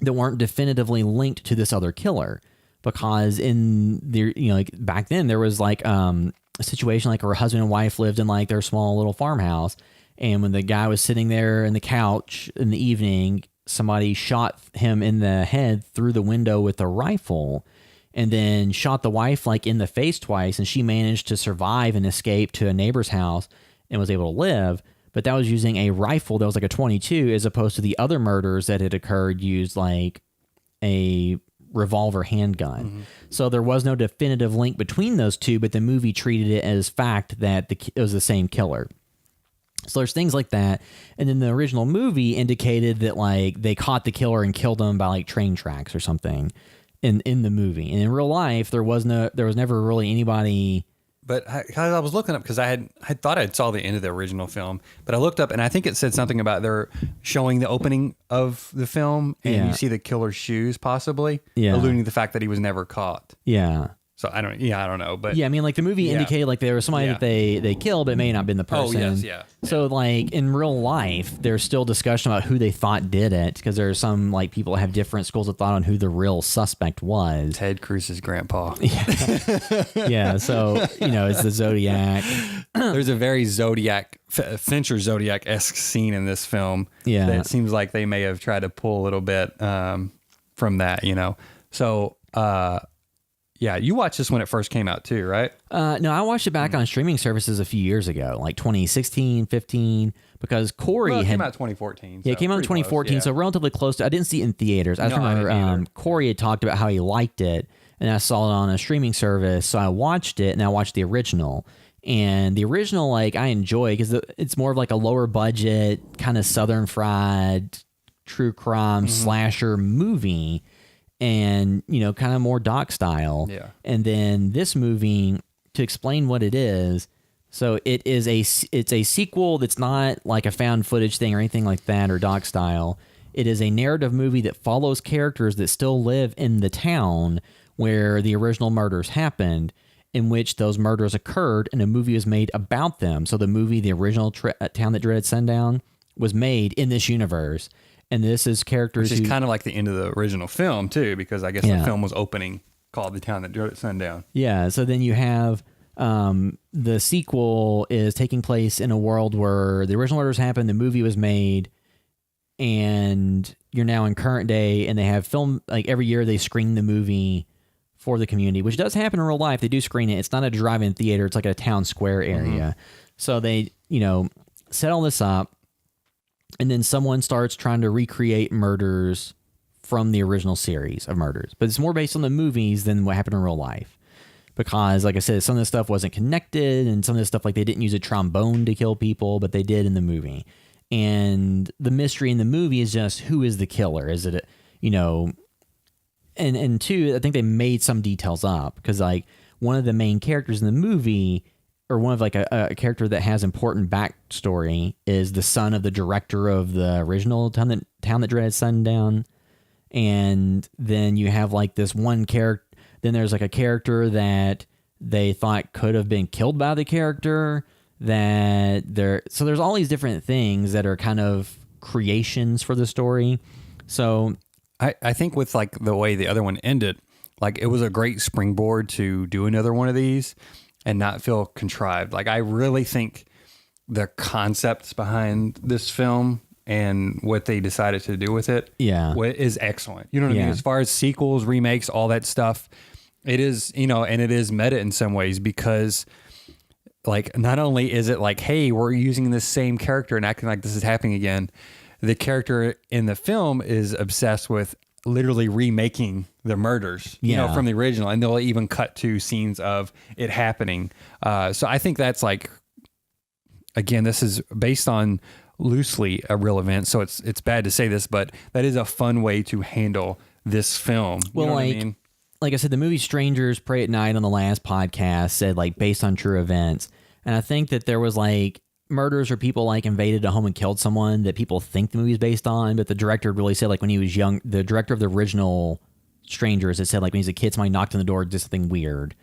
that weren't definitively linked to this other killer, because in the like back then there was like a situation like where a husband and wife lived in like their small little farmhouse, and when the guy was sitting there in the couch in the evening, somebody shot him in the head through the window with a rifle, and then shot the wife like in the face twice, and she managed to survive and escape to a neighbor's house and was able to live. But that was using a rifle that was like a .22, as opposed to the other murders that had occurred used like a revolver handgun. So there was no definitive link between those two, but the movie treated it as fact that it was the same killer. So there's things like that. And then the original movie indicated that like they caught the killer and killed him by like train tracks or something in the movie. And in real life, there was never really anybody. But I was looking up because I thought I saw the end of the original film, but I looked up and I think it said something about they're showing the opening of the film and you see the killer's shoes possibly, alluding to the fact that he was never caught. Yeah. So I don't know, but I mean, like the movie indicated like there was somebody that they killed, but it may not have been the person. Oh yes, So like in real life, there's still discussion about who they thought did it, because there's some like people that have different schools of thought on who the real suspect was. Ted Cruz's grandpa. Yeah. So it's the Zodiac. There's a very Fincher Zodiac-esque scene in this film. Yeah. That seems like they may have tried to pull a little bit from that. So. Yeah, you watched this when it first came out too, right? No, I watched it back on streaming services a few years ago, like 2016, 15, because Corey it came out 2014. Yeah, it came out in 2014, close, so relatively close. I didn't see it in theaters. I remember Corey had talked about how he liked it, and I saw it on a streaming service, so I watched it, and I watched the original. And the original, like, I enjoy because it's more of like a lower budget, kind of Southern fried, true crime slasher movie. And kind of more doc style. And then this movie, to explain what it is, so it's a sequel that's not like a found footage thing or anything like that, or doc style. It is a narrative movie that follows characters that still live in the town where the original murders happened, in which those murders occurred, and a movie was made about them. So the movie, the original Town That Dreaded Sundown, was made in this universe. And this is characters Which is kind of like the end of the original film, too, because I guess the film was opening called The Town That Dreaded Sundown. Yeah, so then you have the sequel is taking place in a world where the original murders happened, the movie was made, and you're now in current day, and they have film, like every year they screen the movie for the community, which does happen in real life. They do screen it. It's not a drive-in theater. It's like a town square area. So they, set all this up, and then someone starts trying to recreate murders from the original series of murders. But it's more based on the movies than what happened in real life. Because, like I said, some of this stuff wasn't connected, and some of this stuff, like they didn't use a trombone to kill people, but they did in the movie. And the mystery in the movie is just, who is the killer? Is it, and two, I think they made some details up, because like one of the main characters in the movie, or one of like a character that has important backstory, is the son of the director of the original Town That Dreaded Sundown. And then you have like this one character, then there's like a character that they thought could have been killed by the character, so there's all these different things that are kind of creations for the story. So I think with like the way the other one ended, like it was a great springboard to do another one of these and not feel contrived. Like I really think the concepts behind this film and what they decided to do with it is excellent. You know what I mean? As far as sequels, remakes, all that stuff, it is, and it is meta in some ways, because like not only is it like, hey, we're using this same character and acting like this is happening again, the character in the film is obsessed with literally remaking the murders, from the original, and they'll even cut to scenes of it happening. So I think that's like, again, this is based on loosely a real event, so it's bad to say this, but that is a fun way to handle this film. Well, what I mean? Like I said, the movie Strangers Pray at Night on the last podcast said like based on true events, and I think that there was like murders where people like invaded a home and killed someone that people think the movie is based on, but the director really said like when he was young, the director of the original Strangers had said like when he's a kid somebody knocked on the door, did something weird.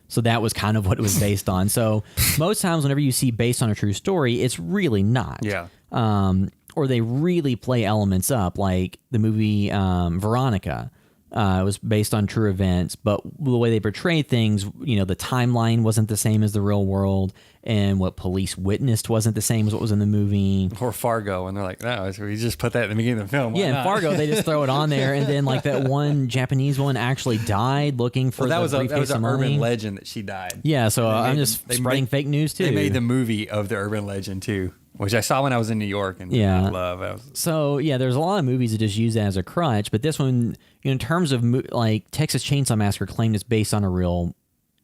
So that was kind of what it was based on. So most times whenever you see based on a true story, it's really not. Yeah. Or they really play elements up, like the movie Veronica. It was based on true events, but the way they portrayed things, the timeline wasn't the same as the real world, and what police witnessed wasn't the same as what was in the movie. Or Fargo, and they're like, no, so we just put that in the beginning of the film. Why not? In Fargo, they just throw it on there, and then like that one Japanese woman actually died looking for that was an money. urban legend that she died. Yeah, so I'm just spreading fake news too. They made the movie of the urban legend too, which I saw when I was in New York, and I love. So yeah, there's a lot of movies that just use that as a crutch, but this one, in terms of like Texas Chainsaw Massacre, claimed it's based on a real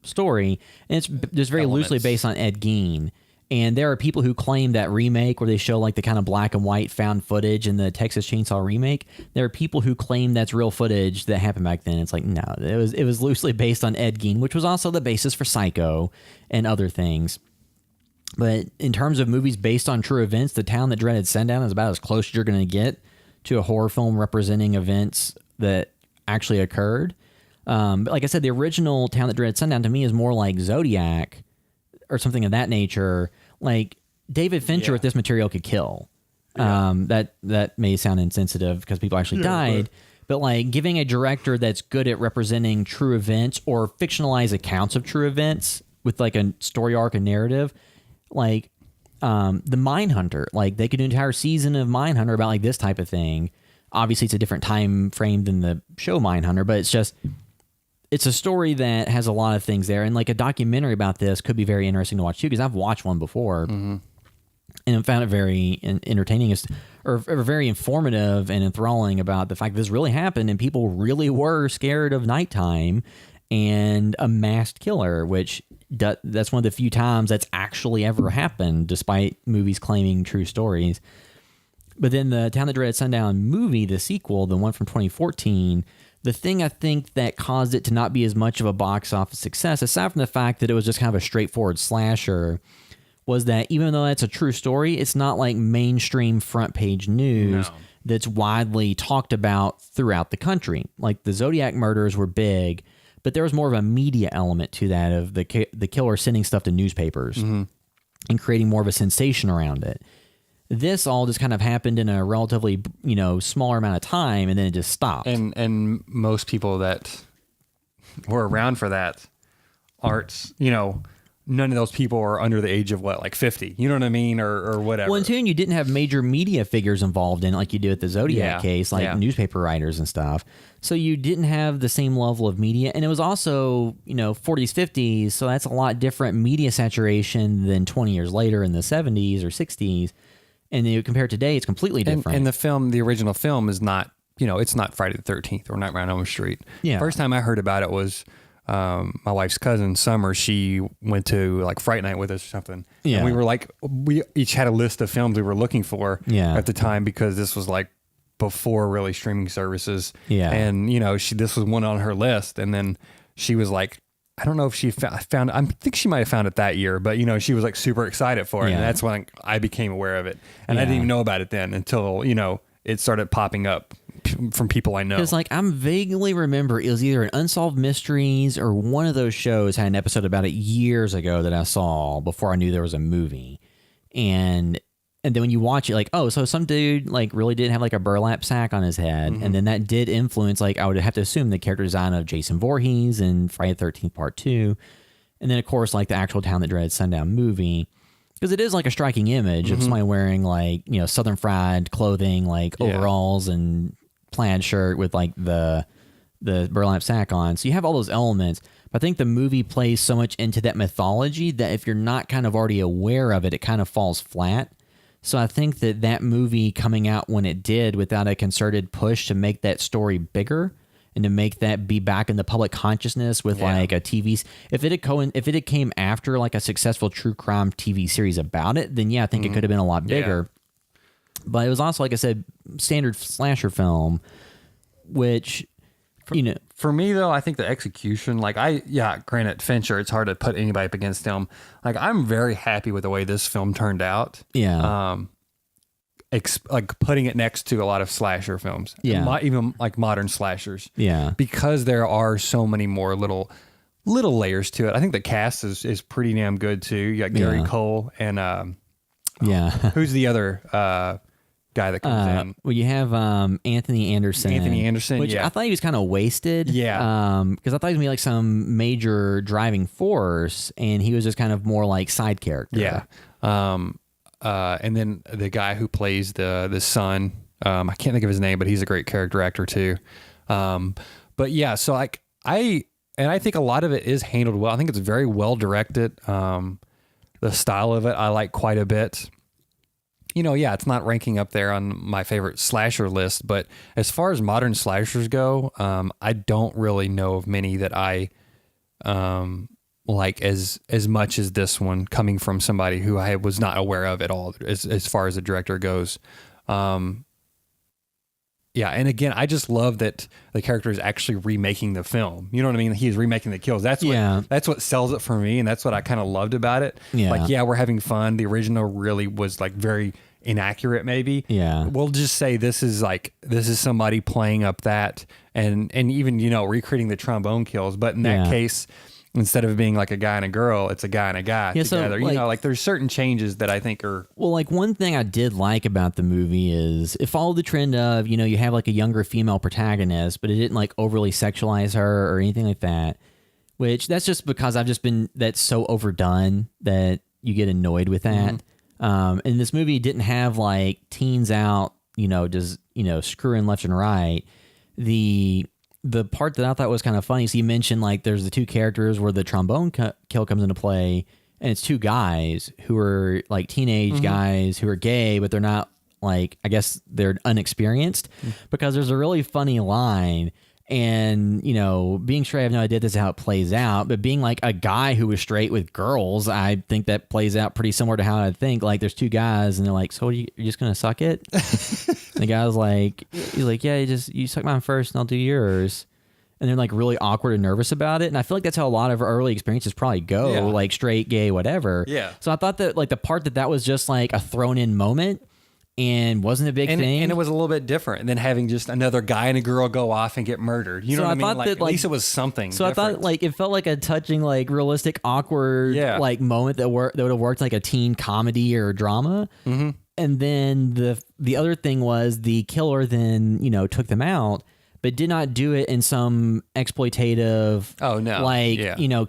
story, and it's just very loosely based on Ed Gein. And there are people who claim that remake where they show like the kind of black and white found footage in the Texas Chainsaw remake. There are people who claim that's real footage that happened back then. It's like, no, it was loosely based on Ed Gein, which was also the basis for Psycho and other things. But in terms of movies based on true events, The Town That Dreaded Sundown is about as close as you're going to get to a horror film representing events that actually occurred. But like I said, the original Town That Dreaded Sundown to me is more like Zodiac or something of that nature. Like David Fincher with this material could kill. That may sound insensitive because people actually died. But like giving a director that's good at representing true events or fictionalized accounts of true events with like a story arc and narrative, like the Mindhunter, like they could do an entire season of Mindhunter about like this type of thing. Obviously, it's a different time frame than the show Mindhunter, but it's a story that has a lot of things there. And like a documentary about this could be very interesting to watch too, because I've watched one before and I found it very entertaining or very informative and enthralling about the fact that this really happened and people really were scared of nighttime and a masked killer, which that's one of the few times that's actually ever happened, despite movies claiming true stories. But then the Town That Dreaded Sundown movie, the sequel, the one from 2014, the thing I think that caused it to not be as much of a box office success, aside from the fact that it was just kind of a straightforward slasher, was that even though that's a true story, it's not like mainstream front page news that's widely talked about throughout the country. Like the Zodiac murders were big, but there was more of a media element to that of the killer sending stuff to newspapers and creating more of a sensation around it. This all just kind of happened in a relatively, smaller amount of time, and then it just stopped. And most people that were around for that aren't, none of those people are under the age of like 50, you know what I mean? Or whatever. Well, and too, you didn't have major media figures involved in it like you do at the Zodiac case, like newspaper writers and stuff. So you didn't have the same level of media. And it was also, 40s, 50s. So that's a lot different media saturation than 20 years later in the 70s or 60s. And then you compare today, it's completely different. And the original film is not, it's not Friday the 13th or Nightmare on Elm Street. Yeah. First time I heard about it was my wife's cousin, Summer. She went to like Fright Night with us or something. Yeah. And we each had a list of films we were looking for at the time, because this was like before really streaming services. Yeah. And, this was one on her list. And then she was like, I don't know if she found, I think she might have found it that year, but she was like super excited for it. And that's when I became aware of it. And I didn't even know about it then until, it started popping up from people I know. Because I'm vaguely remember it was either an Unsolved Mysteries or one of those shows had an episode about it years ago that I saw before I knew there was a movie. And then when you watch it, so some dude really did have a burlap sack on his head. Mm-hmm. And then that did influence, I would have to assume, the character design of Jason Voorhees in Friday the 13th Part 2. And then, of course, the actual Town That Dreaded Sundown movie. Because it is a striking image of somebody wearing Southern Fried clothing, overalls and plaid shirt with the burlap sack on. So you have all those elements. But I think the movie plays so much into that mythology that if you're not kind of already aware of it, it kind of falls flat. So I think that movie coming out when it did without a concerted push to make that story bigger and to make that be back in the public consciousness with a TV. If it had came after a successful true crime TV series about it, then I think it could have been a lot bigger. Yeah. But it was also, like I said, standard slasher film, which for me though, I think the execution, granted Fincher, it's hard to put anybody up against him. I'm very happy with the way this film turned out. Yeah. Putting it next to a lot of slasher films. Yeah. Even modern slashers. Yeah. Because there are so many more little layers to it. I think the cast is pretty damn good too. You got Gary Cole and who's the other guy that comes in? Well, you have Anthony Anderson. Which I thought he was kind of wasted. Yeah. Because I thought he was going to be some major driving force, and he was just kind of more side character. Yeah. And then the guy who plays the son, I can't think of his name, but he's a great character actor too. But yeah, so I think a lot of it is handled well. I think it's very well directed. The style of it I like quite a bit. It's not ranking up there on my favorite slasher list, but as far as modern slashers go, I don't really know of many that I like as much as this one, coming from somebody who I was not aware of at all as far as the director goes. And again, I just love that the character is actually remaking the film. You know what I mean? He's remaking the kills. That's what sells it for me, and that's what I kind of loved about it. Yeah. We're having fun. The original really was very inaccurate, maybe. Yeah. We'll just say this is somebody playing up that and even recreating the trombone kills, but in that case, instead of being a guy and a girl, it's a guy and a guy together. So, there's certain changes that I think are... Well, one thing I did like about the movie is it followed the trend of, you have a younger female protagonist, but it didn't overly sexualize her or anything like that, which that's just because that's so overdone that you get annoyed with that. Mm-hmm. And this movie didn't have teens out, just, screwing left and right. The part that I thought was kind of funny, so you mentioned there's the two characters where the trombone kill comes into play, and it's two guys who are teenage guys who are gay, but they're not I guess they're unexperienced, because there's a really funny line. And, being straight, I have no idea this is how it plays out, but being a guy who was straight with girls, I think that plays out pretty similar to how I think. There's two guys and they're so you're just going to suck it? And the guy's he's yeah, you suck mine first and I'll do yours. And they're really awkward and nervous about it. And I feel that's how a lot of our early experiences probably go, straight, gay, whatever. Yeah. So I thought that the part that was just a thrown in moment and wasn't a big thing. And it was a little bit different than having just another guy and a girl go off and get murdered. You know what I mean? At least it was something different. I thought it felt like a touching, realistic, awkward moment that would have worked a teen comedy or drama. Mm-hmm. And then the other thing was the killer then, took them out, but did not do it in some exploitative,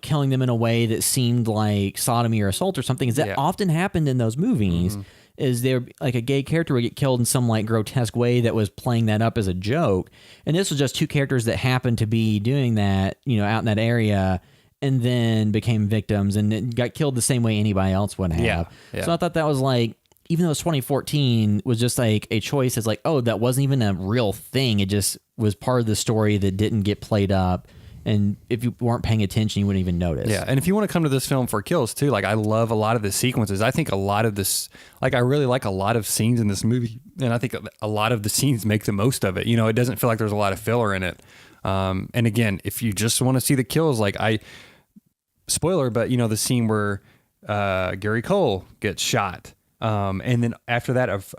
killing them in a way that seemed like sodomy or assault or something. That often happened in those movies. Mm-hmm. Is there like a gay character would get killed in some like grotesque way that was playing that up as a joke. And this was just two characters that happened to be doing that, out in that area, and then became victims and it got killed the same way anybody else would have. Yeah. So I thought that was like, even though it's 2014, was just like a choice. It's like, oh, that wasn't even a real thing. It just was part of the story that didn't get played up. And if you weren't paying attention, you wouldn't even notice. Yeah, and if you want to come to this film for kills too, like I love a lot of the sequences. I think a lot of this, like I really like a lot of scenes in this movie, and I think a lot of the scenes make the most of it. It doesn't feel like there's a lot of filler in it. And again, if you just want to see the kills, spoiler, but the scene where Gary Cole gets shot, and then after that of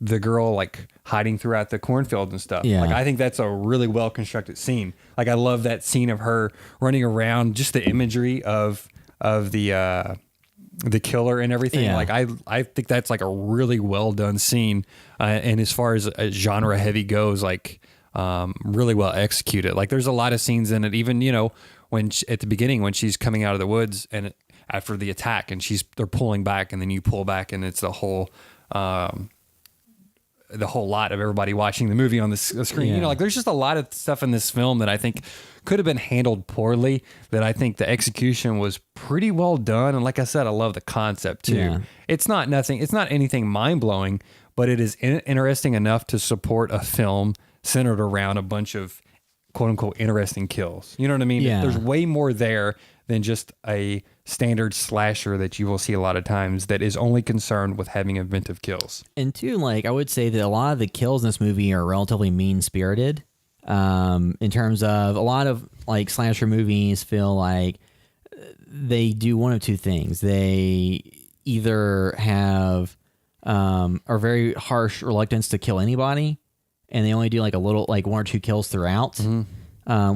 the girl like hiding throughout the cornfield and stuff. Yeah. Like I think that's a really well constructed scene. Like I love that scene of her running around, just the imagery of the killer and everything. Yeah. Like I think that's like a really well done scene. And as far as genre heavy goes, like really well executed. Like there's a lot of scenes in it, even when at the beginning when she's coming out of the woods and after the attack and they're pulling back and then you pull back and it's the whole lot of everybody watching the movie on the screen. Yeah. There's just a lot of stuff in this film that I think could have been handled poorly, that I think the execution was pretty well done. And like I said, I love the concept too. Yeah. It's not anything mind blowing, but it is interesting enough to support a film centered around a bunch of quote unquote interesting kills. You know what I mean? Yeah. There's way more there than just a standard slasher that you will see a lot of times that is only concerned with having inventive kills. And two, I would say that a lot of the kills in this movie are relatively mean-spirited. In terms of a lot of slasher movies feel like they do one of two things. They either have a very harsh reluctance to kill anybody, and they only do a little, one or two kills throughout. Mm-hmm.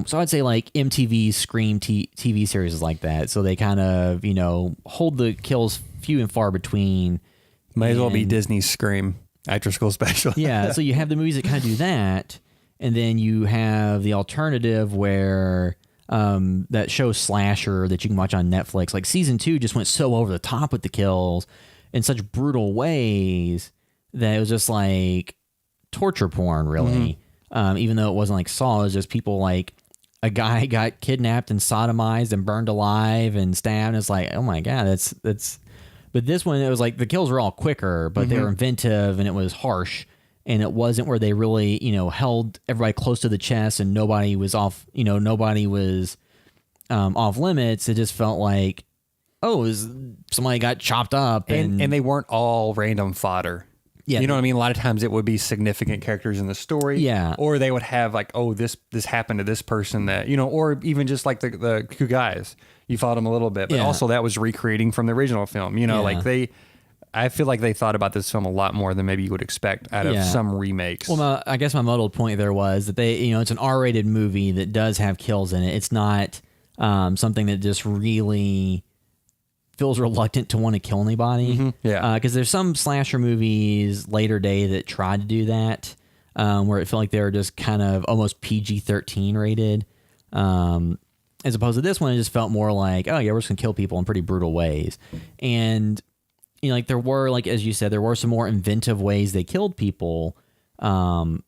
So I'd say MTV's Scream TV series is like that. So they kind of, hold the kills few and far between. Might as well be Disney's Scream after school special. Yeah. So you have the movies that kind of do that. And then you have the alternative where that show Slasher that you can watch on Netflix. Like season 2 just went so over the top with the kills in such brutal ways that it was just like torture porn, really. Mm-hmm. Even though it wasn't Saw, it was just people a guy got kidnapped and sodomized and burned alive and stabbed. And it's like, oh my God, that's. But this one, it was the kills were all quicker, but they were inventive and it was harsh. And it wasn't where they really, held everybody close to the chest and nobody was off, nobody was off limits. It just felt like, somebody got chopped up. And they weren't all random fodder. Yeah, you know what I mean? A lot of times it would be significant characters in the story. Yeah. Or they would have this happened to this person that, or even just the two guys. You followed them a little bit. But also that was recreating from the original film. I feel like they thought about this film a lot more than maybe you would expect out of some remakes. Well, I guess my muddled point there was that they, it's an R-rated movie that does have kills in it. It's not something that just really feels reluctant to want to kill anybody. Mm-hmm. Yeah. Because there's some slasher movies later day that tried to do that, where it felt like they were just kind of almost PG-13 rated. As opposed to this one, it just felt more like, oh yeah, we're just going to kill people in pretty brutal ways. And, there were, as you said, there were some more inventive ways they killed people. But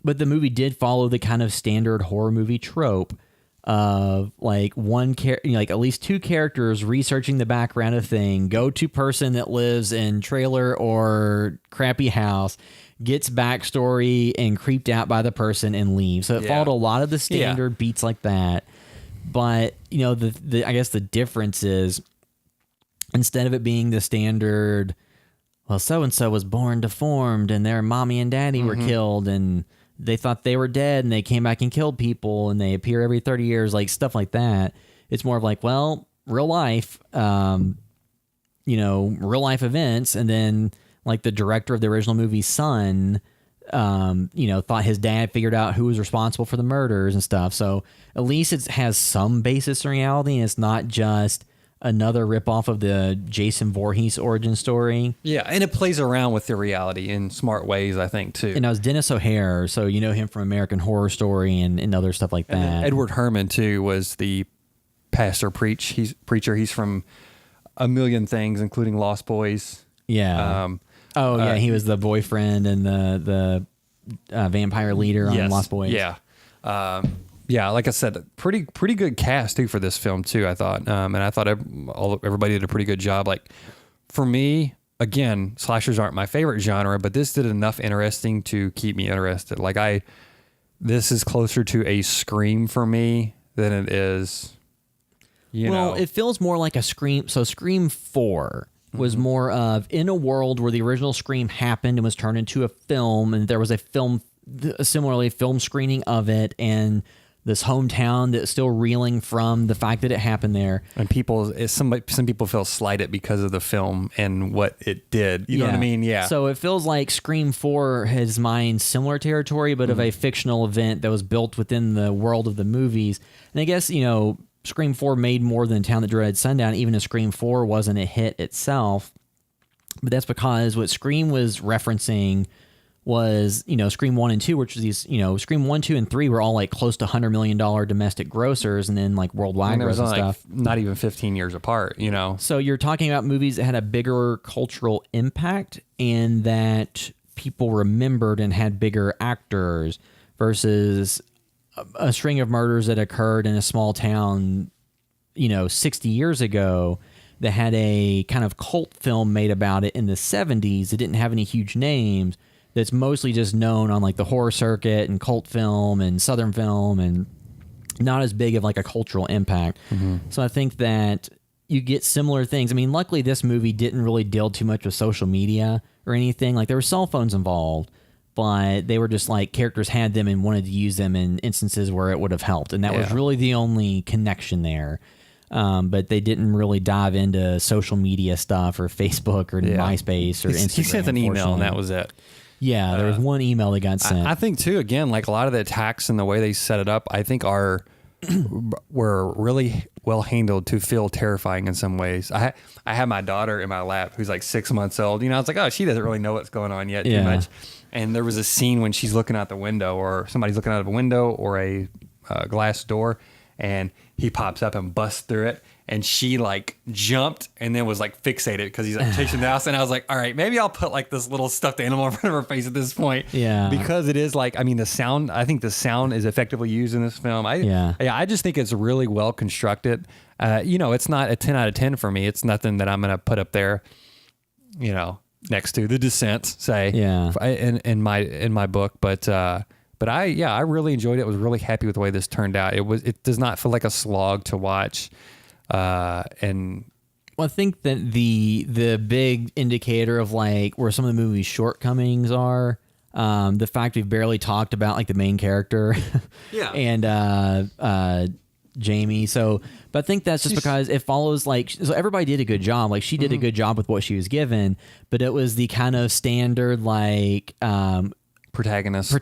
the movie did follow the kind of standard horror movie trope of one at least two characters researching the background of thing, go-to person that lives in trailer or crappy house, gets backstory and creeped out by the person and leaves. So it followed a lot of the standard beats like that. But I guess the difference is, instead of it being the standard, well, so-and-so was born deformed and their mommy and daddy were killed and they thought they were dead and they came back and killed people and they appear every 30 years, stuff like that. It's more of real life, real life events. And then the director of the original movie's son, thought his dad figured out who was responsible for the murders and stuff. So at least it has some basis in reality and it's not just another ripoff of the Jason Voorhees origin story. Yeah, and it plays around with the reality in smart ways, I think, too. And that was Dennis O'Hare, so you know him from American Horror Story and other stuff like that. And Edward Herman, too, was the preacher. He's from a million things, including Lost Boys. Yeah. He was the boyfriend and the vampire leader on Lost Boys. Yeah. Like I said, pretty good cast too for this film too, I thought. And I thought everybody did a pretty good job. Like for me, again, slashers aren't my favorite genre, but this did enough interesting to keep me interested. Like this is closer to a Scream for me than it is, it feels more like a Scream. So Scream 4 was more of in a world where the original Scream happened and was turned into a film, and there was a film screening of it, and this hometown that's still reeling from the fact that it happened there. And some people feel slighted because of the film and what it did. You know what I mean? Yeah. So it feels like Scream 4 has mined similar territory, but of a fictional event that was built within the world of the movies. And I guess, Scream 4 made more than Town That Dreaded Sundown, even if Scream 4 wasn't a hit itself. But that's because what Scream was referencing was, Scream 1 and 2, which was these, Scream 1, 2, and 3 were all like close to $100 million domestic grossers, and then like worldwide gross and stuff. Not even 15 years apart, So you're talking about movies that had a bigger cultural impact and that people remembered and had bigger actors versus a string of murders that occurred in a small town, 60 years ago that had a kind of cult film made about it in the 70s. It didn't have any huge names. That's mostly just known on like the horror circuit and cult film and Southern film and not as big of like a cultural impact. Mm-hmm. So I think that you get similar things. I mean, luckily this movie didn't really deal too much with social media or anything. Like there were cell phones involved, but they were just like characters had them and wanted to use them in instances where it would have helped. And that was really the only connection there. But they didn't really dive into social media stuff or Facebook or MySpace or Instagram. He sent an email and that was it. Yeah, there was one email that got sent. I think too, again, like a lot of the attacks and the way they set it up, I think were really well handled to feel terrifying in some ways. I have my daughter in my lap who's like 6 months old. I was like, oh, she doesn't really know what's going on yet too much. And there was a scene when she's looking out the window or somebody's looking out of a window or a glass door, and he pops up and busts through it. And she like jumped and then was like fixated because he's like chasing the house. And I was like, all right, maybe I'll put like this little stuffed animal in front of her face at this point. Yeah. Because it is like, I mean, I think the sound is effectively used in this film. I just think it's really well constructed. It's not a 10 out of 10 for me. It's nothing that I'm going to put up there, next to The Descent, say, in my book. But I really enjoyed it. I was really happy with the way this turned out. It does not feel like a slog to watch. I think that the big indicator of like where some of the movie's shortcomings are, the fact we've barely talked about like the main character, and Jamie. But I think that's just because it follows so everybody did a good job. Like she did a good job with what she was given, but it was the kind of standard protagonist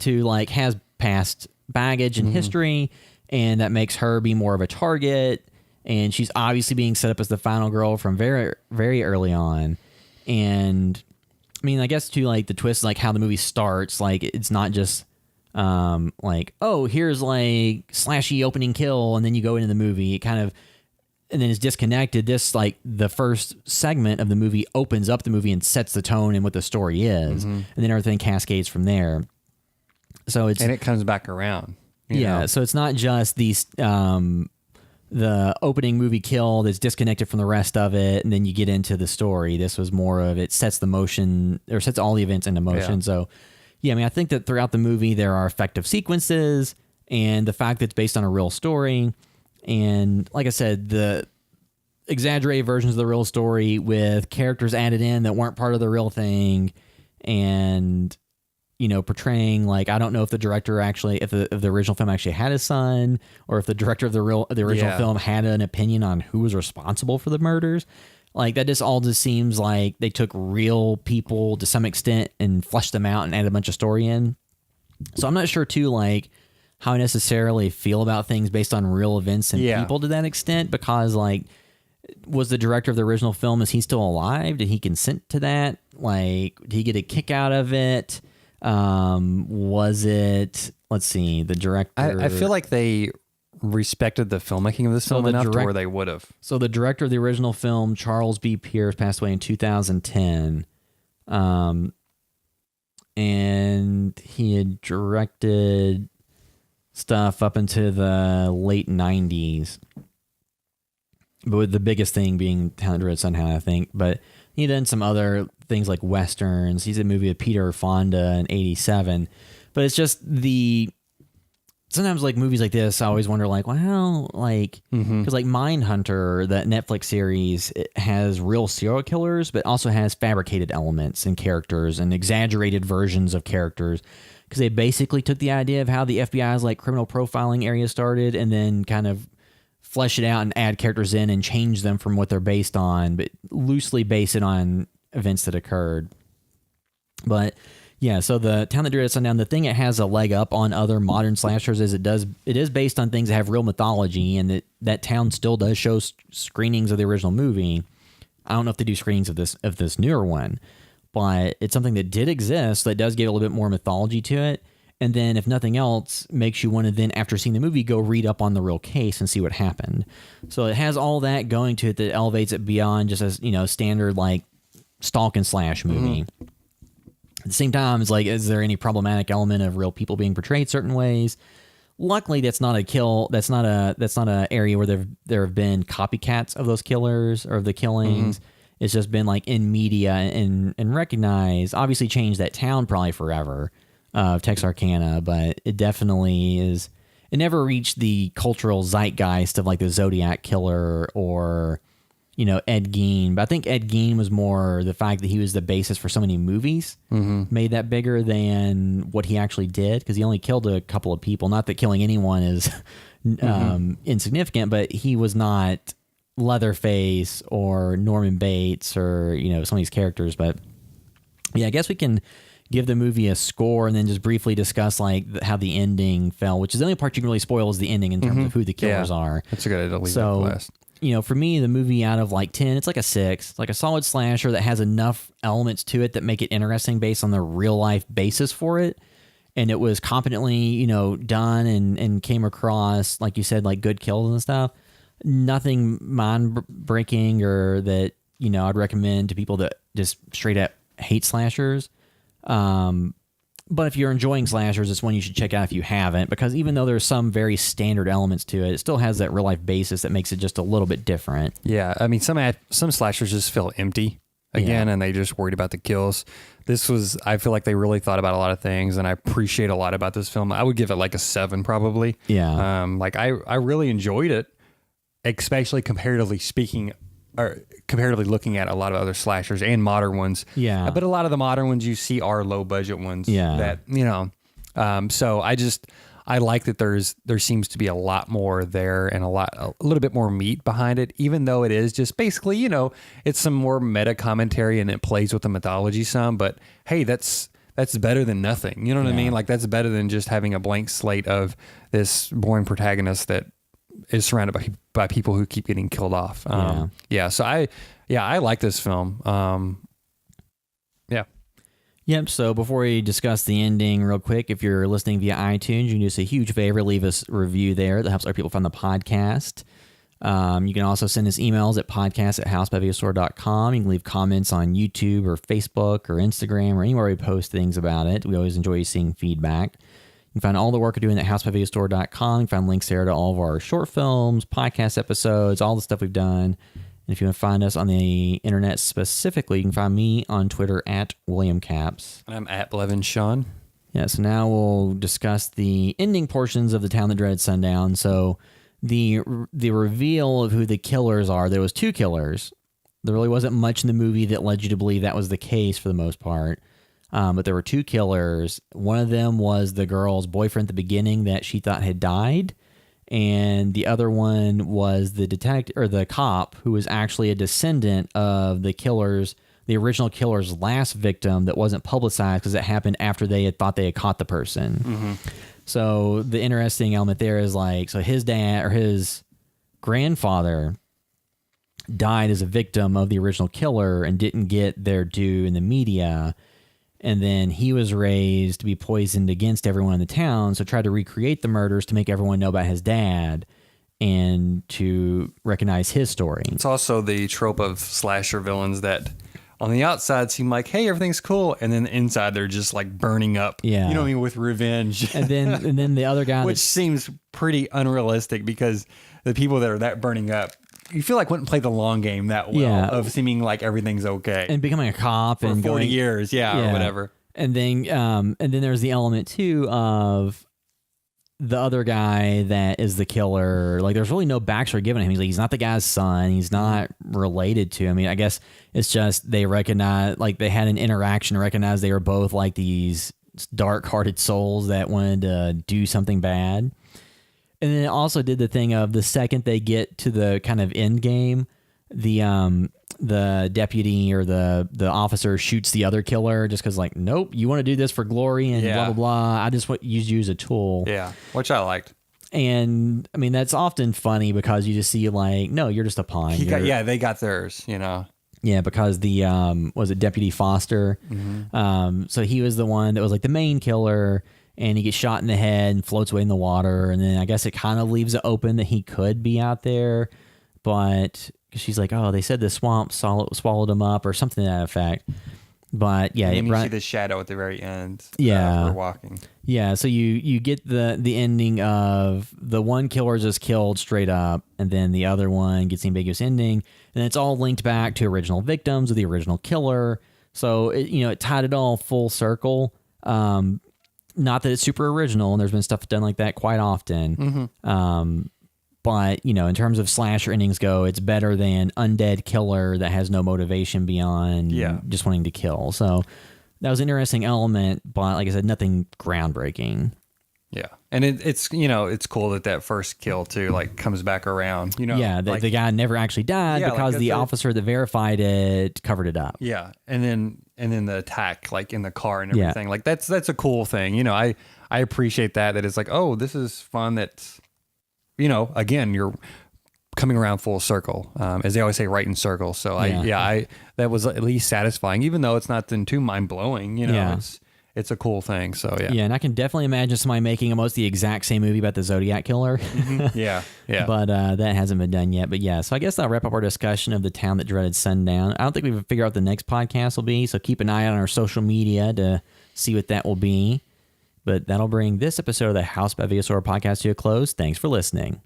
who like has past baggage and history, and that makes her be more of a target. And she's obviously being set up as the final girl from very, very early on. And I mean, I guess too, like the twist, like how the movie starts, like it's not just like, oh, here's like slashy opening kill, and then you go into the movie. It kind of, and then it's disconnected. This like the first segment of the movie opens up the movie and sets the tone and what the story is, and then everything cascades from there. So and it comes back around. So it's not just these. The opening movie kill that's disconnected from the rest of it, and then you get into the story. This was more of it sets the motion or sets all the events into motion. Yeah. So, I mean, I think that throughout the movie there are effective sequences, and the fact that it's based on a real story, and like I said, the exaggerated versions of the real story with characters added in that weren't part of the real thing, and portraying like, I don't know if the director actually, if the original film actually had a son, or if the director of the original film had an opinion on who was responsible for the murders. Like that just all seems like they took real people to some extent and fleshed them out and added a bunch of story in. So I'm not sure too, like how I necessarily feel about things based on real events and people to that extent, because like was the director of the original film, is he still alive? Did he consent to that? Like, did he get a kick out of it? Was it, let's see, the director... I feel like they respected the filmmaking of this film enough to where they would have. So the director of the original film, Charles B. Pierce, passed away in 2010. And he had directed stuff up into the late 90s. But with the biggest thing being Town That Dreaded Sundown, I think. But he done some other things like Westerns. He's in a movie with Peter Fonda in 87. But it's just sometimes like movies like this, I always wonder like, well, like, because like Mindhunter, that Netflix series, it has real serial killers, but also has fabricated elements and characters and exaggerated versions of characters. Because they basically took the idea of how the FBI's like criminal profiling area started and then kind of flesh it out and add characters in and change them from what they're based on, but loosely base it on events that occurred. But yeah, so the Town That Dreaded Sundown, the thing it has a leg up on other modern slashers is it is based on things that have real mythology, and that town still does show screenings of the original movie. I don't know if they do screenings of this newer one, but it's something that did exist that does give a little bit more mythology to it. And then, if nothing else, makes you want to then, after seeing the movie, go read up on the real case and see what happened. So it has all that going to it that elevates it beyond just a standard like stalk and slash movie. At the same time, it's like, is there any problematic element of real people being portrayed certain ways? Luckily, that's not a kill. That's not a area where there have been copycats of those killers or of the killings. It's just been like in media and recognized. Obviously, changed that town probably forever. Of Texarkana, but it definitely is. It never reached the cultural zeitgeist of like the Zodiac Killer or, Ed Gein. But I think Ed Gein was more the fact that he was the basis for so many movies, made that bigger than what he actually did, because he only killed a couple of people. Not that killing anyone is insignificant, but he was not Leatherface or Norman Bates or some of these characters. But yeah, I guess we can give the movie a score and then just briefly discuss like how the ending fell, which is the only part you can really spoil is the ending in terms of who the killers are. That's a good idea to leave that last. For me, the movie out of like 10, it's like a 6. It's like a solid slasher that has enough elements to it that make it interesting based on the real life basis for it. And it was competently, done and came across, like you said, like good kills and stuff. Nothing mind breaking or that, I'd recommend to people that just straight up hate slashers. But if you're enjoying slashers, it's one you should check out if you haven't, because even though there's some very standard elements to it, it still has that real life basis that makes it just a little bit different. Yeah. I mean, some slashers just feel empty again, and they just worried about the kills. I feel like they really thought about a lot of things, and I appreciate a lot about this film. I would give it like a 7 probably. Yeah. I really enjoyed it, especially comparatively speaking, or comparatively looking at a lot of other slashers and modern ones. Yeah. But a lot of the modern ones you see are low budget ones. Yeah. That, so I like that there seems to be a lot more there and a little bit more meat behind it, even though it is just basically, it's some more meta commentary and it plays with the mythology some, but hey, that's better than nothing. You know what I mean? Like that's better than just having a blank slate of this boring protagonist that is surrounded by people who keep getting killed off. So I like this film. Yep. So before we discuss the ending real quick, if you're listening via iTunes, you can do us a huge favor, leave us a review there. That helps other people find the podcast. You can also send us emails at podcast@housebyvideostore.com. You can leave comments on YouTube or Facebook or Instagram or anywhere we post things about it. We always enjoy seeing feedback. You can find all the work we're doing at housebyvideostore.com. You can find links there to all of our short films, podcast episodes, all the stuff we've done. And if you want to find us on the internet specifically, you can find me on Twitter at William Caps. And I'm at Blevin Sean. Yeah, so now we'll discuss the ending portions of The Town That Dreaded Sundown. So the reveal of who the killers are, there was 2 killers. There really wasn't much in the movie that led you to believe that was the case for the most part. But there were 2 killers. One of them was the girl's boyfriend at the beginning that she thought had died. And the other one was the detective or the cop who was actually a descendant of the original killer's last victim that wasn't publicized because it happened after they had thought they had caught the person. So the interesting element there is like, so his dad or his grandfather died as a victim of the original killer and didn't get their due in the media. And then he was raised to be poisoned against everyone in the town, so tried to recreate the murders to make everyone know about his dad and to recognize his story. It's also the trope of slasher villains that on the outside seem like, hey, everything's cool, and then inside they're just like burning up. Yeah. You know what I mean? With revenge. And then the other guy, which seems pretty unrealistic because the people that are that burning up, you feel like wouldn't play the long game that well of seeming like everything's okay. And becoming a cop for and 40 years, or whatever. And then there's the element too of the other guy that is the killer. Like, there's really no backstory given him. He's not the guy's son. He's not related to. I mean, I guess it's just they recognize, like, they had an interaction, recognized they were both like these dark-hearted souls that wanted to do something bad. And then it also did the thing of the second they get to the kind of end game, the deputy or the officer shoots the other killer just because, like, nope, you want to do this for glory and blah, blah, blah. I just want you to use a tool. Yeah, which I liked. And, I mean, that's often funny because you just see, like, no, you're just a pawn. They got theirs, Yeah, because the, was it Deputy Foster? Mm-hmm. So he was the one that was, like, the main killer, and he gets shot in the head and floats away in the water. And then I guess it kind of leaves it open that he could be out there, but she's like, oh, they said the swamp swallowed him up or something to that effect. But yeah, and you see the shadow at the very end. Yeah, we're walking. Yeah, so you get the ending of the one killer is just killed straight up, and then the other one gets the ambiguous ending, and it's all linked back to original victims of the original killer. So it tied it all full circle. Not that it's super original, and there's been stuff done like that quite often. Mm-hmm. But, in terms of slasher endings go, it's better than undead killer that has no motivation beyond just wanting to kill. So that was an interesting element, but like I said, nothing groundbreaking. Yeah. And it's cool that first kill too, like, comes back around, Yeah, the guy never actually died because the officer that verified it covered it up. Yeah. And then the attack, like, in the car and everything. Like, that's a cool thing. I appreciate that it's like, oh, this is fun that, again, you're coming around full circle, as they always say, right in circles. So that was at least satisfying, even though it's not then too mind blowing. It's a cool thing. So yeah, and I can definitely imagine somebody making almost the exact same movie about the Zodiac killer. Mm-hmm. Yeah. But that hasn't been done yet. But yeah, so I guess that'll wrap up our discussion of the Town That Dreaded Sundown. I don't think we've figured out what the next podcast will be, so keep an eye out on our social media to see what that will be. But that'll bring this episode of the House by Vegasaur podcast to a close. Thanks for listening.